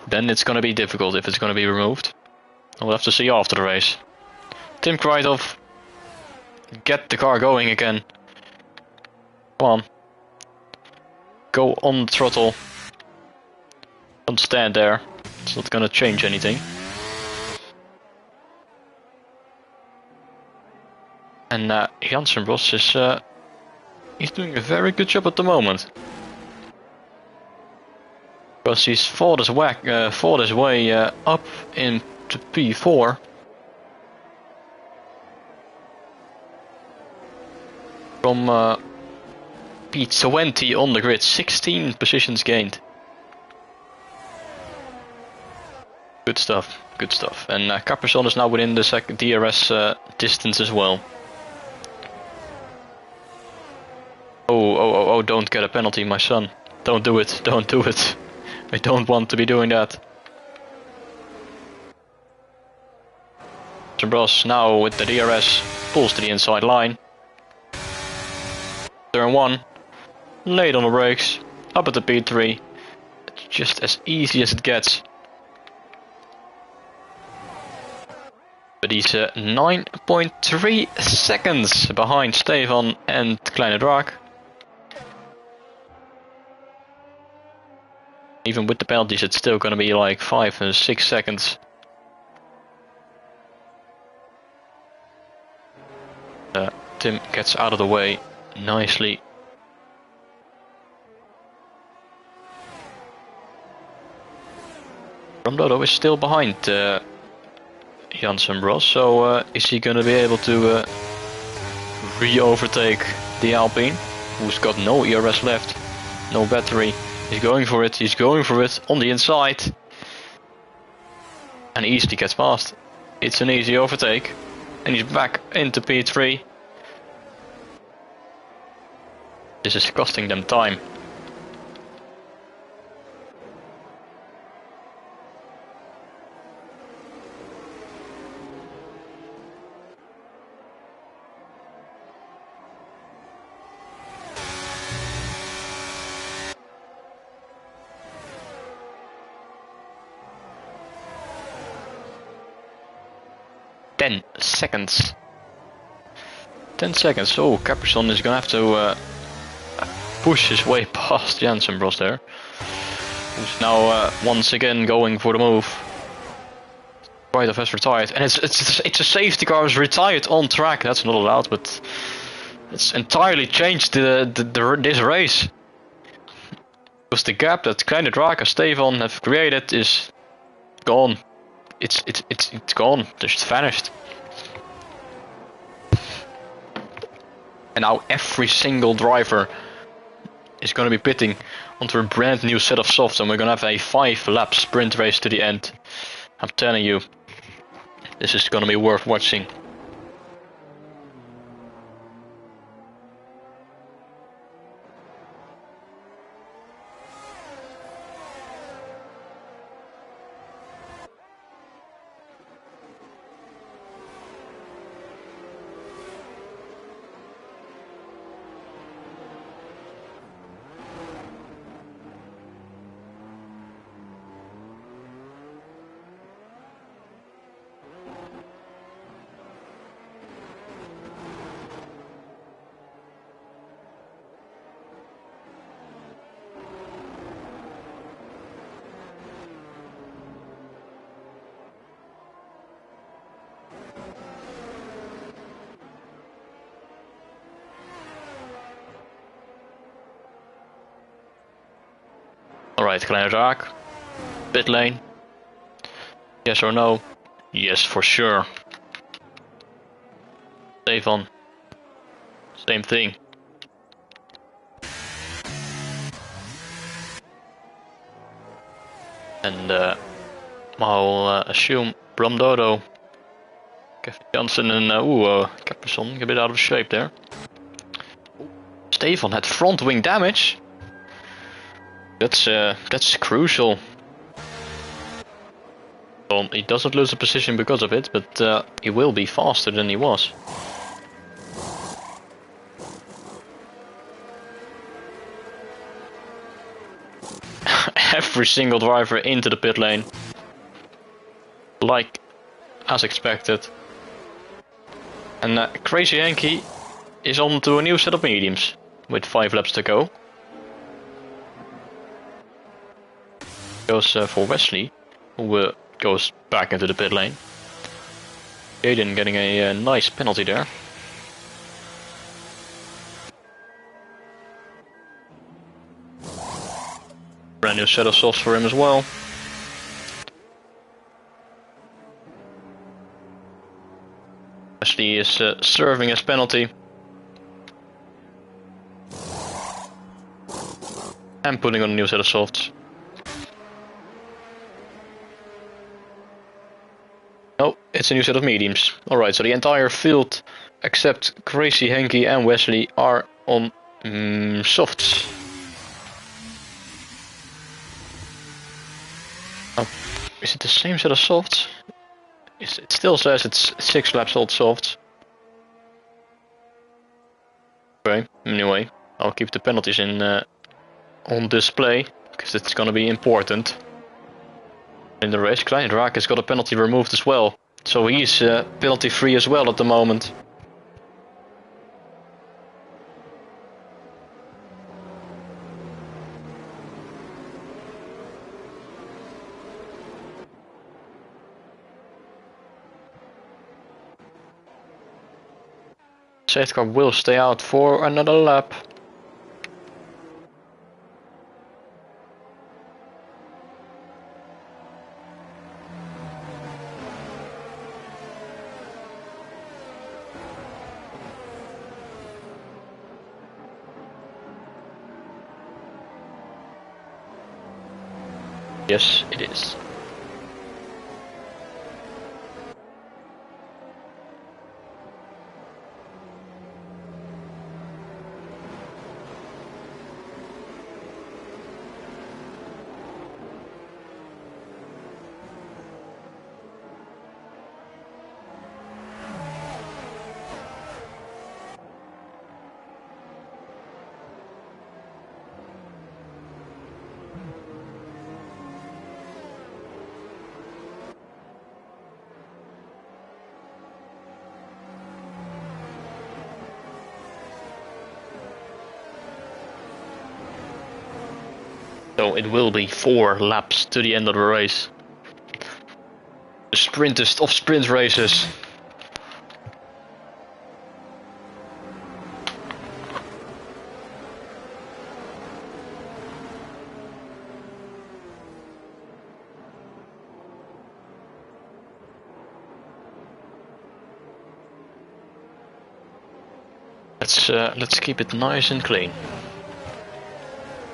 Then it's gonna be difficult if it's gonna be removed. We'll have to see after the race. Tim Kreithoff, get the car going again. Come on. Go on the throttle. Don't stand there. It's not gonna change anything. And Jansen Ross is he's doing a very good job at the moment. Because he's fought his way up into P4. From P20 on the grid, 16 positions gained. Good stuff, good stuff. And Caprison is now within the second DRS distance as well. Oh, don't get a penalty, my son. Don't do it, don't do it. I don't want to be doing that. Bros now with the DRS pulls to the inside line. Turn 1, late on the brakes, up at the P3. It's just as easy as it gets. But he's 9.3 seconds behind Stefan and Kleine Draak. Even with the penalties, it's still going to be like 5 and 6 seconds. Tim gets out of the way nicely. Ramdodo is still behind Jansen Bros, so is he going to be able to re-overtake the Alpine, who's got no ERS left, no battery? He's going for it, on the inside. And easily gets past. It's an easy overtake. And he's back into P3. This is costing them time. Seconds. 10 seconds. Oh, Caprison is gonna have to push his way past Jansen Bros there, who's now once again going for the move. Right off has retired, and it's a safety car who's retired on track. That's not allowed, but it's entirely changed this race. Because the gap that Kleine Draak and Stefan have created is gone. It's gone. It's vanished. And now every single driver is going to be pitting onto a brand new set of softs, and we're going to have a 5-lap sprint race to the end. I'm telling you, this is going to be worth watching. Alright, Kleine Draak. Pit lane. Yes or no? Yes, for sure. Stefan. Same thing. And I'll assume Bramdodo, Kevin Jansen and Caprison a bit out of shape there. Stefan had front wing damage. That's crucial. Well, he doesn't lose a position because of it, but he will be faster than he was. Every single driver into the pit lane, like as expected. And Crazy Yankee is on to a new set of mediums with 5 laps to go. Goes for Wesley, who goes back into the pit lane. Aiden getting a nice penalty there. Brand new set of softs for him as well. Wesley is serving his penalty. And putting on a new set of softs. No, it's a new set of mediums. Alright, so the entire field except Crazy Henky and Wesley are on softs. Oh, is it the same set of softs? It still says it's 6 laps old softs. Okay, anyway, I'll keep the penalties in on display, because it's gonna be important in the race. Klein Draak has got a penalty removed as well, so he's penalty free as well at the moment. Safety car will stay out for another lap. Yes, it is. So it will be 4 laps to the end of the race. The sprintest of sprint races. Let's keep it nice and clean.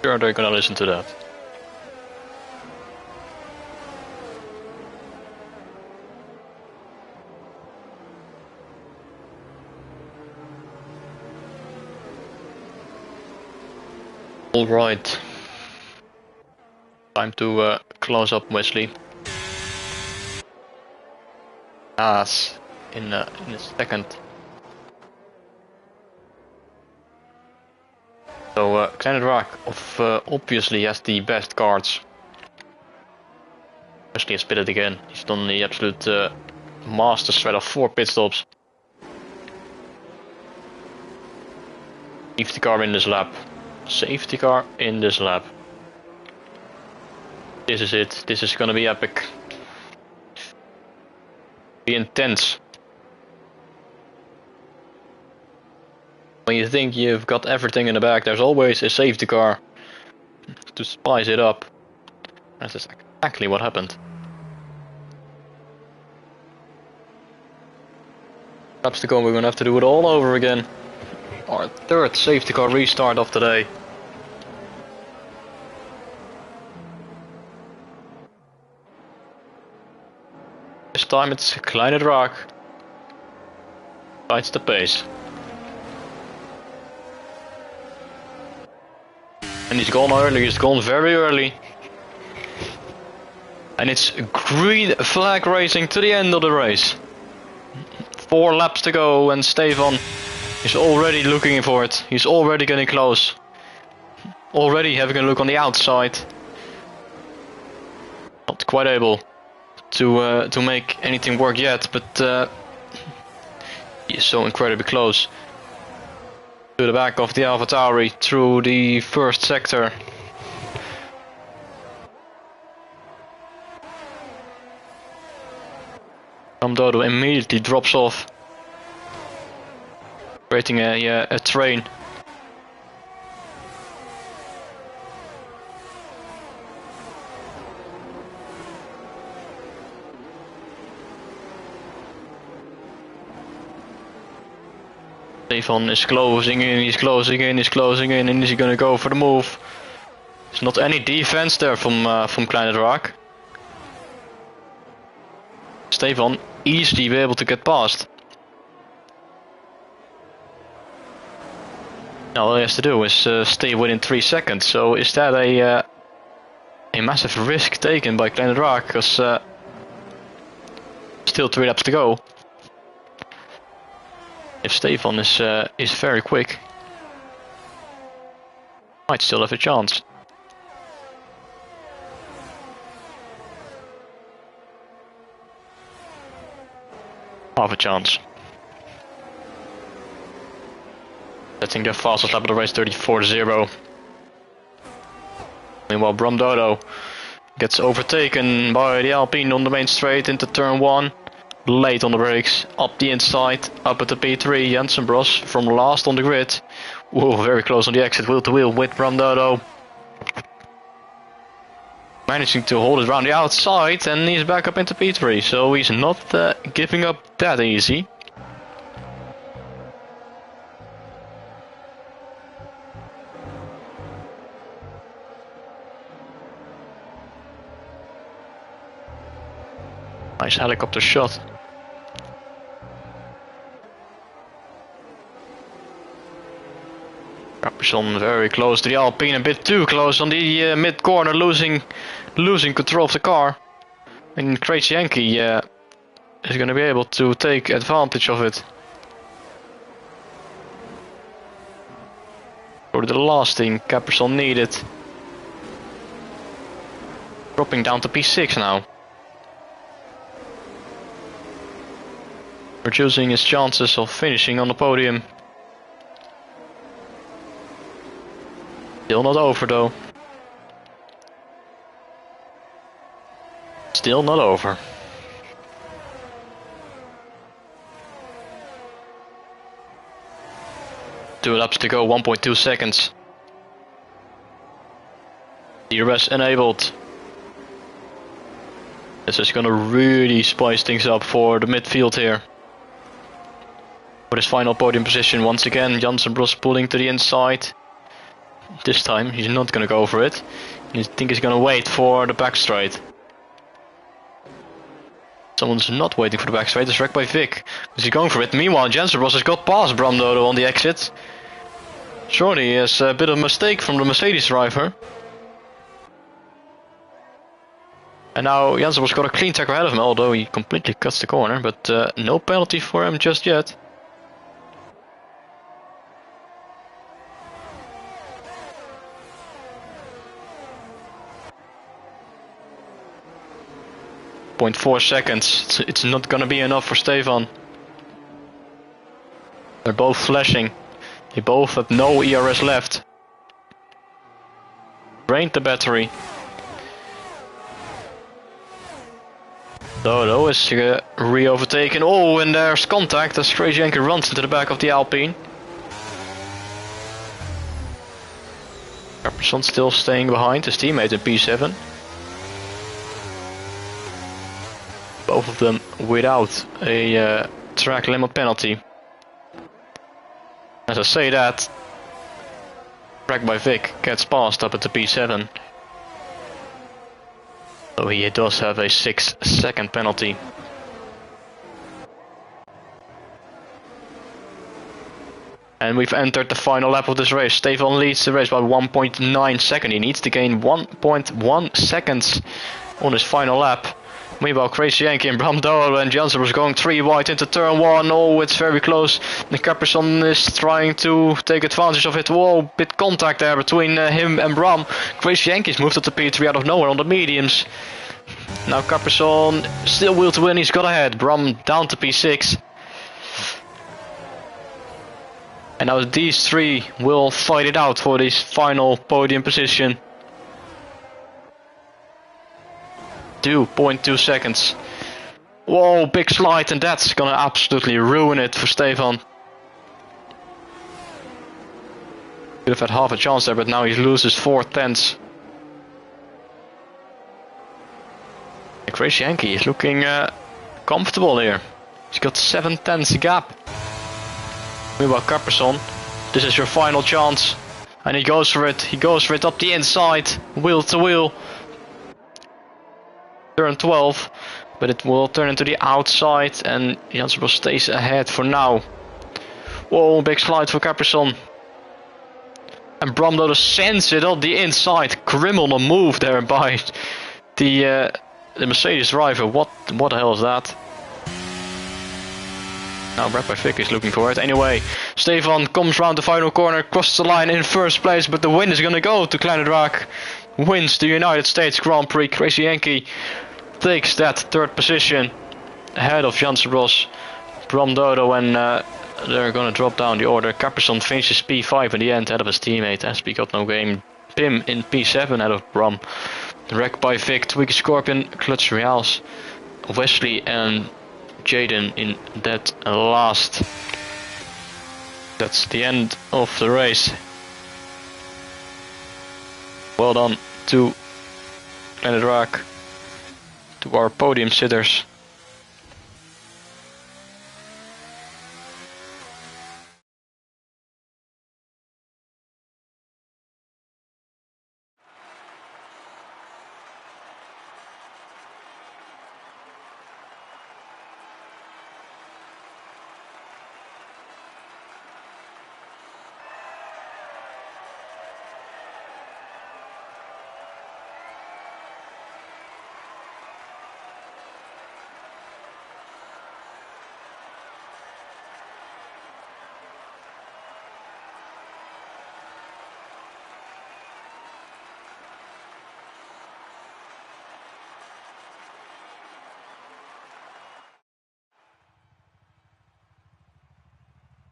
Sure, they're gonna listen to that. All right. Time to close up Wesley. As in a second. So Klein Draak obviously has the best cards. Wesley has pitted again. He's done the absolute master shred of 4 pit stops. Safety car in this lap. Safety car in this lap. This is it. This is gonna be epic. Be intense. When you think you've got everything in the bag, there's always a safety car to spice it up. That's exactly what happened. Laps to go, we're gonna have to do it all over again. Our 3rd safety car restart of the day. This time it's Klein Draak. Fights the pace. And he's gone early, he's gone very early. And it's green flag racing to the end of the race. 4 laps to go and Stefan is already looking for it. He's already getting close. Already having a look on the outside. Not quite able to make anything work yet, but he is so incredibly close. To the back of the AlphaTauri through the 1st sector. Dodo immediately drops off, creating a train. Stefan is closing in, he's closing in, he's closing in, and is he gonna go for the move? There's not any defense there from Klein Draak. Stefan easily be able to get past. Now all he has to do is stay within 3 seconds. So is that a massive risk taken by Klein Draak? Because still 3 laps to go. If Stefan is very quick, Might still have a chance. Half a chance. Setting the fastest lap of the race, 34.0. Meanwhile, Bromdodo gets overtaken by the Alpine on the main straight into turn 1. Late on the brakes, up the inside, up at the P3. Jensen Bros from last on the grid. Whoa, very close on the exit, wheel to wheel with Bromdodo. Managing to hold it around the outside, and he's back up into P3, so he's not giving up that easy. Nice helicopter shot. Caprizon very close to the Alpine, a bit too close on the mid corner, losing control of the car. And Crazy Yankee is going to be able to take advantage of it. Or the last thing Caprizon needed. Dropping down to P6 now. Reducing his chances of finishing on the podium. Still not over though. Still not over. Two laps to go, 1.2 seconds. DRS enabled. This is gonna really spice things up for the midfield here. For his final podium position, once again, Jensen Bros pulling to the inside. This time he's not gonna go for it. I think he's gonna wait for the back straight. Someone's not waiting for the back straight, it's wrecked by Vic. Is he going for it? Meanwhile, Jensen Bros has got past Bromdodo on the exit. Surely is a bit of a mistake from the Mercedes driver. And now Jensen Bros got a clean tackle ahead of him, although he completely cuts the corner, but no penalty for him just yet. .4 seconds. It's not gonna be enough for Stefan. They're both flashing. They both have no ERS left. Drained the battery. Dodo is re-overtaken. Oh, and there's contact as Crazy Yankee runs into the back of the Alpine. Caprizon still staying behind his teammate in P7. Both of them without a track limit penalty. As I say that, wrecked by Vic gets past up at the P7. So he does have a 6-second penalty. And we've entered the final lap of this race. Stefan leads the race by 1.9 seconds. He needs to gain 1.1 seconds on his final lap. Meanwhile, Crazy Yankee and Bromdodo and Jensen was going 3 wide into turn 1. Oh, it's very close. The Caprizon is trying to take advantage of it. Whoa, bit contact there between him and Bram. Crazy Yankee's moved up to P3 out of nowhere on the mediums. Now Caprizon still wheel to win. He's got ahead. Bram down to P6. And now these three will fight it out for this final podium position. 2.2 seconds. Whoa, big slide, and that's gonna absolutely ruin it for Stefan. Could have had half a chance there, but now he loses 4 tenths. The Crazy Yankee is looking comfortable here. He's got 7 tenths gap. Meanwhile, Caprizon, this is your final chance. And he goes for it. He goes for it up the inside, wheel to wheel. Turn 12, but it will turn into the outside, and Jensen stays ahead for now. Whoa, big slide for Caprizon. And Bromdodo sends it up the inside. Criminal move there by the Mercedes driver. What the hell is that? Now Brad by Vic is looking for it. Anyway, Stefan comes round the final corner, crosses the line in first place, but the win is gonna go to Kleine Draak. Wins the United States Grand Prix. Crazy Yankee takes that third position ahead of Janssen Ross, Bram Dodo, and they're gonna drop down the order. Caperson finishes P5 in the end ahead of his teammate SB Got No Game. Pim in P7 ahead of Bram. Wrecked by Vic, Twiggy Scorpion, Clutch Reals, Wesley and Jaden in that last. That's the end of the race. Well done to Kleine Draak, to our podium sitters.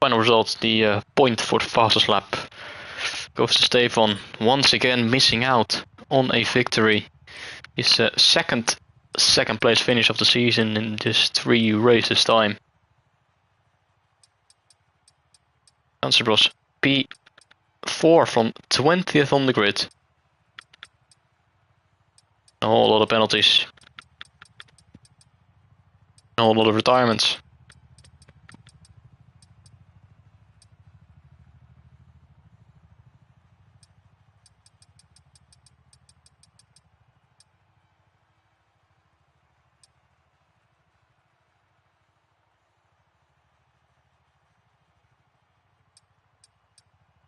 Final result, the point for the fastest lap goes to Stefan, once again missing out on a victory. His second place finish of the season in just 3 races time. Janssen Ross P4 from 20th on the grid. A whole lot of penalties. A whole lot of retirements.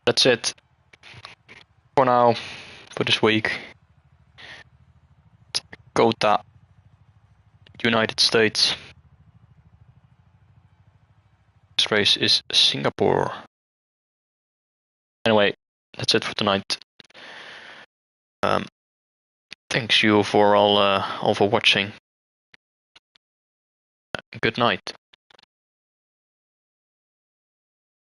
That's it for now, for this week. COTA, United States. This race is Singapore. Anyway, that's it for tonight. Thanks you for all for watching. Good night.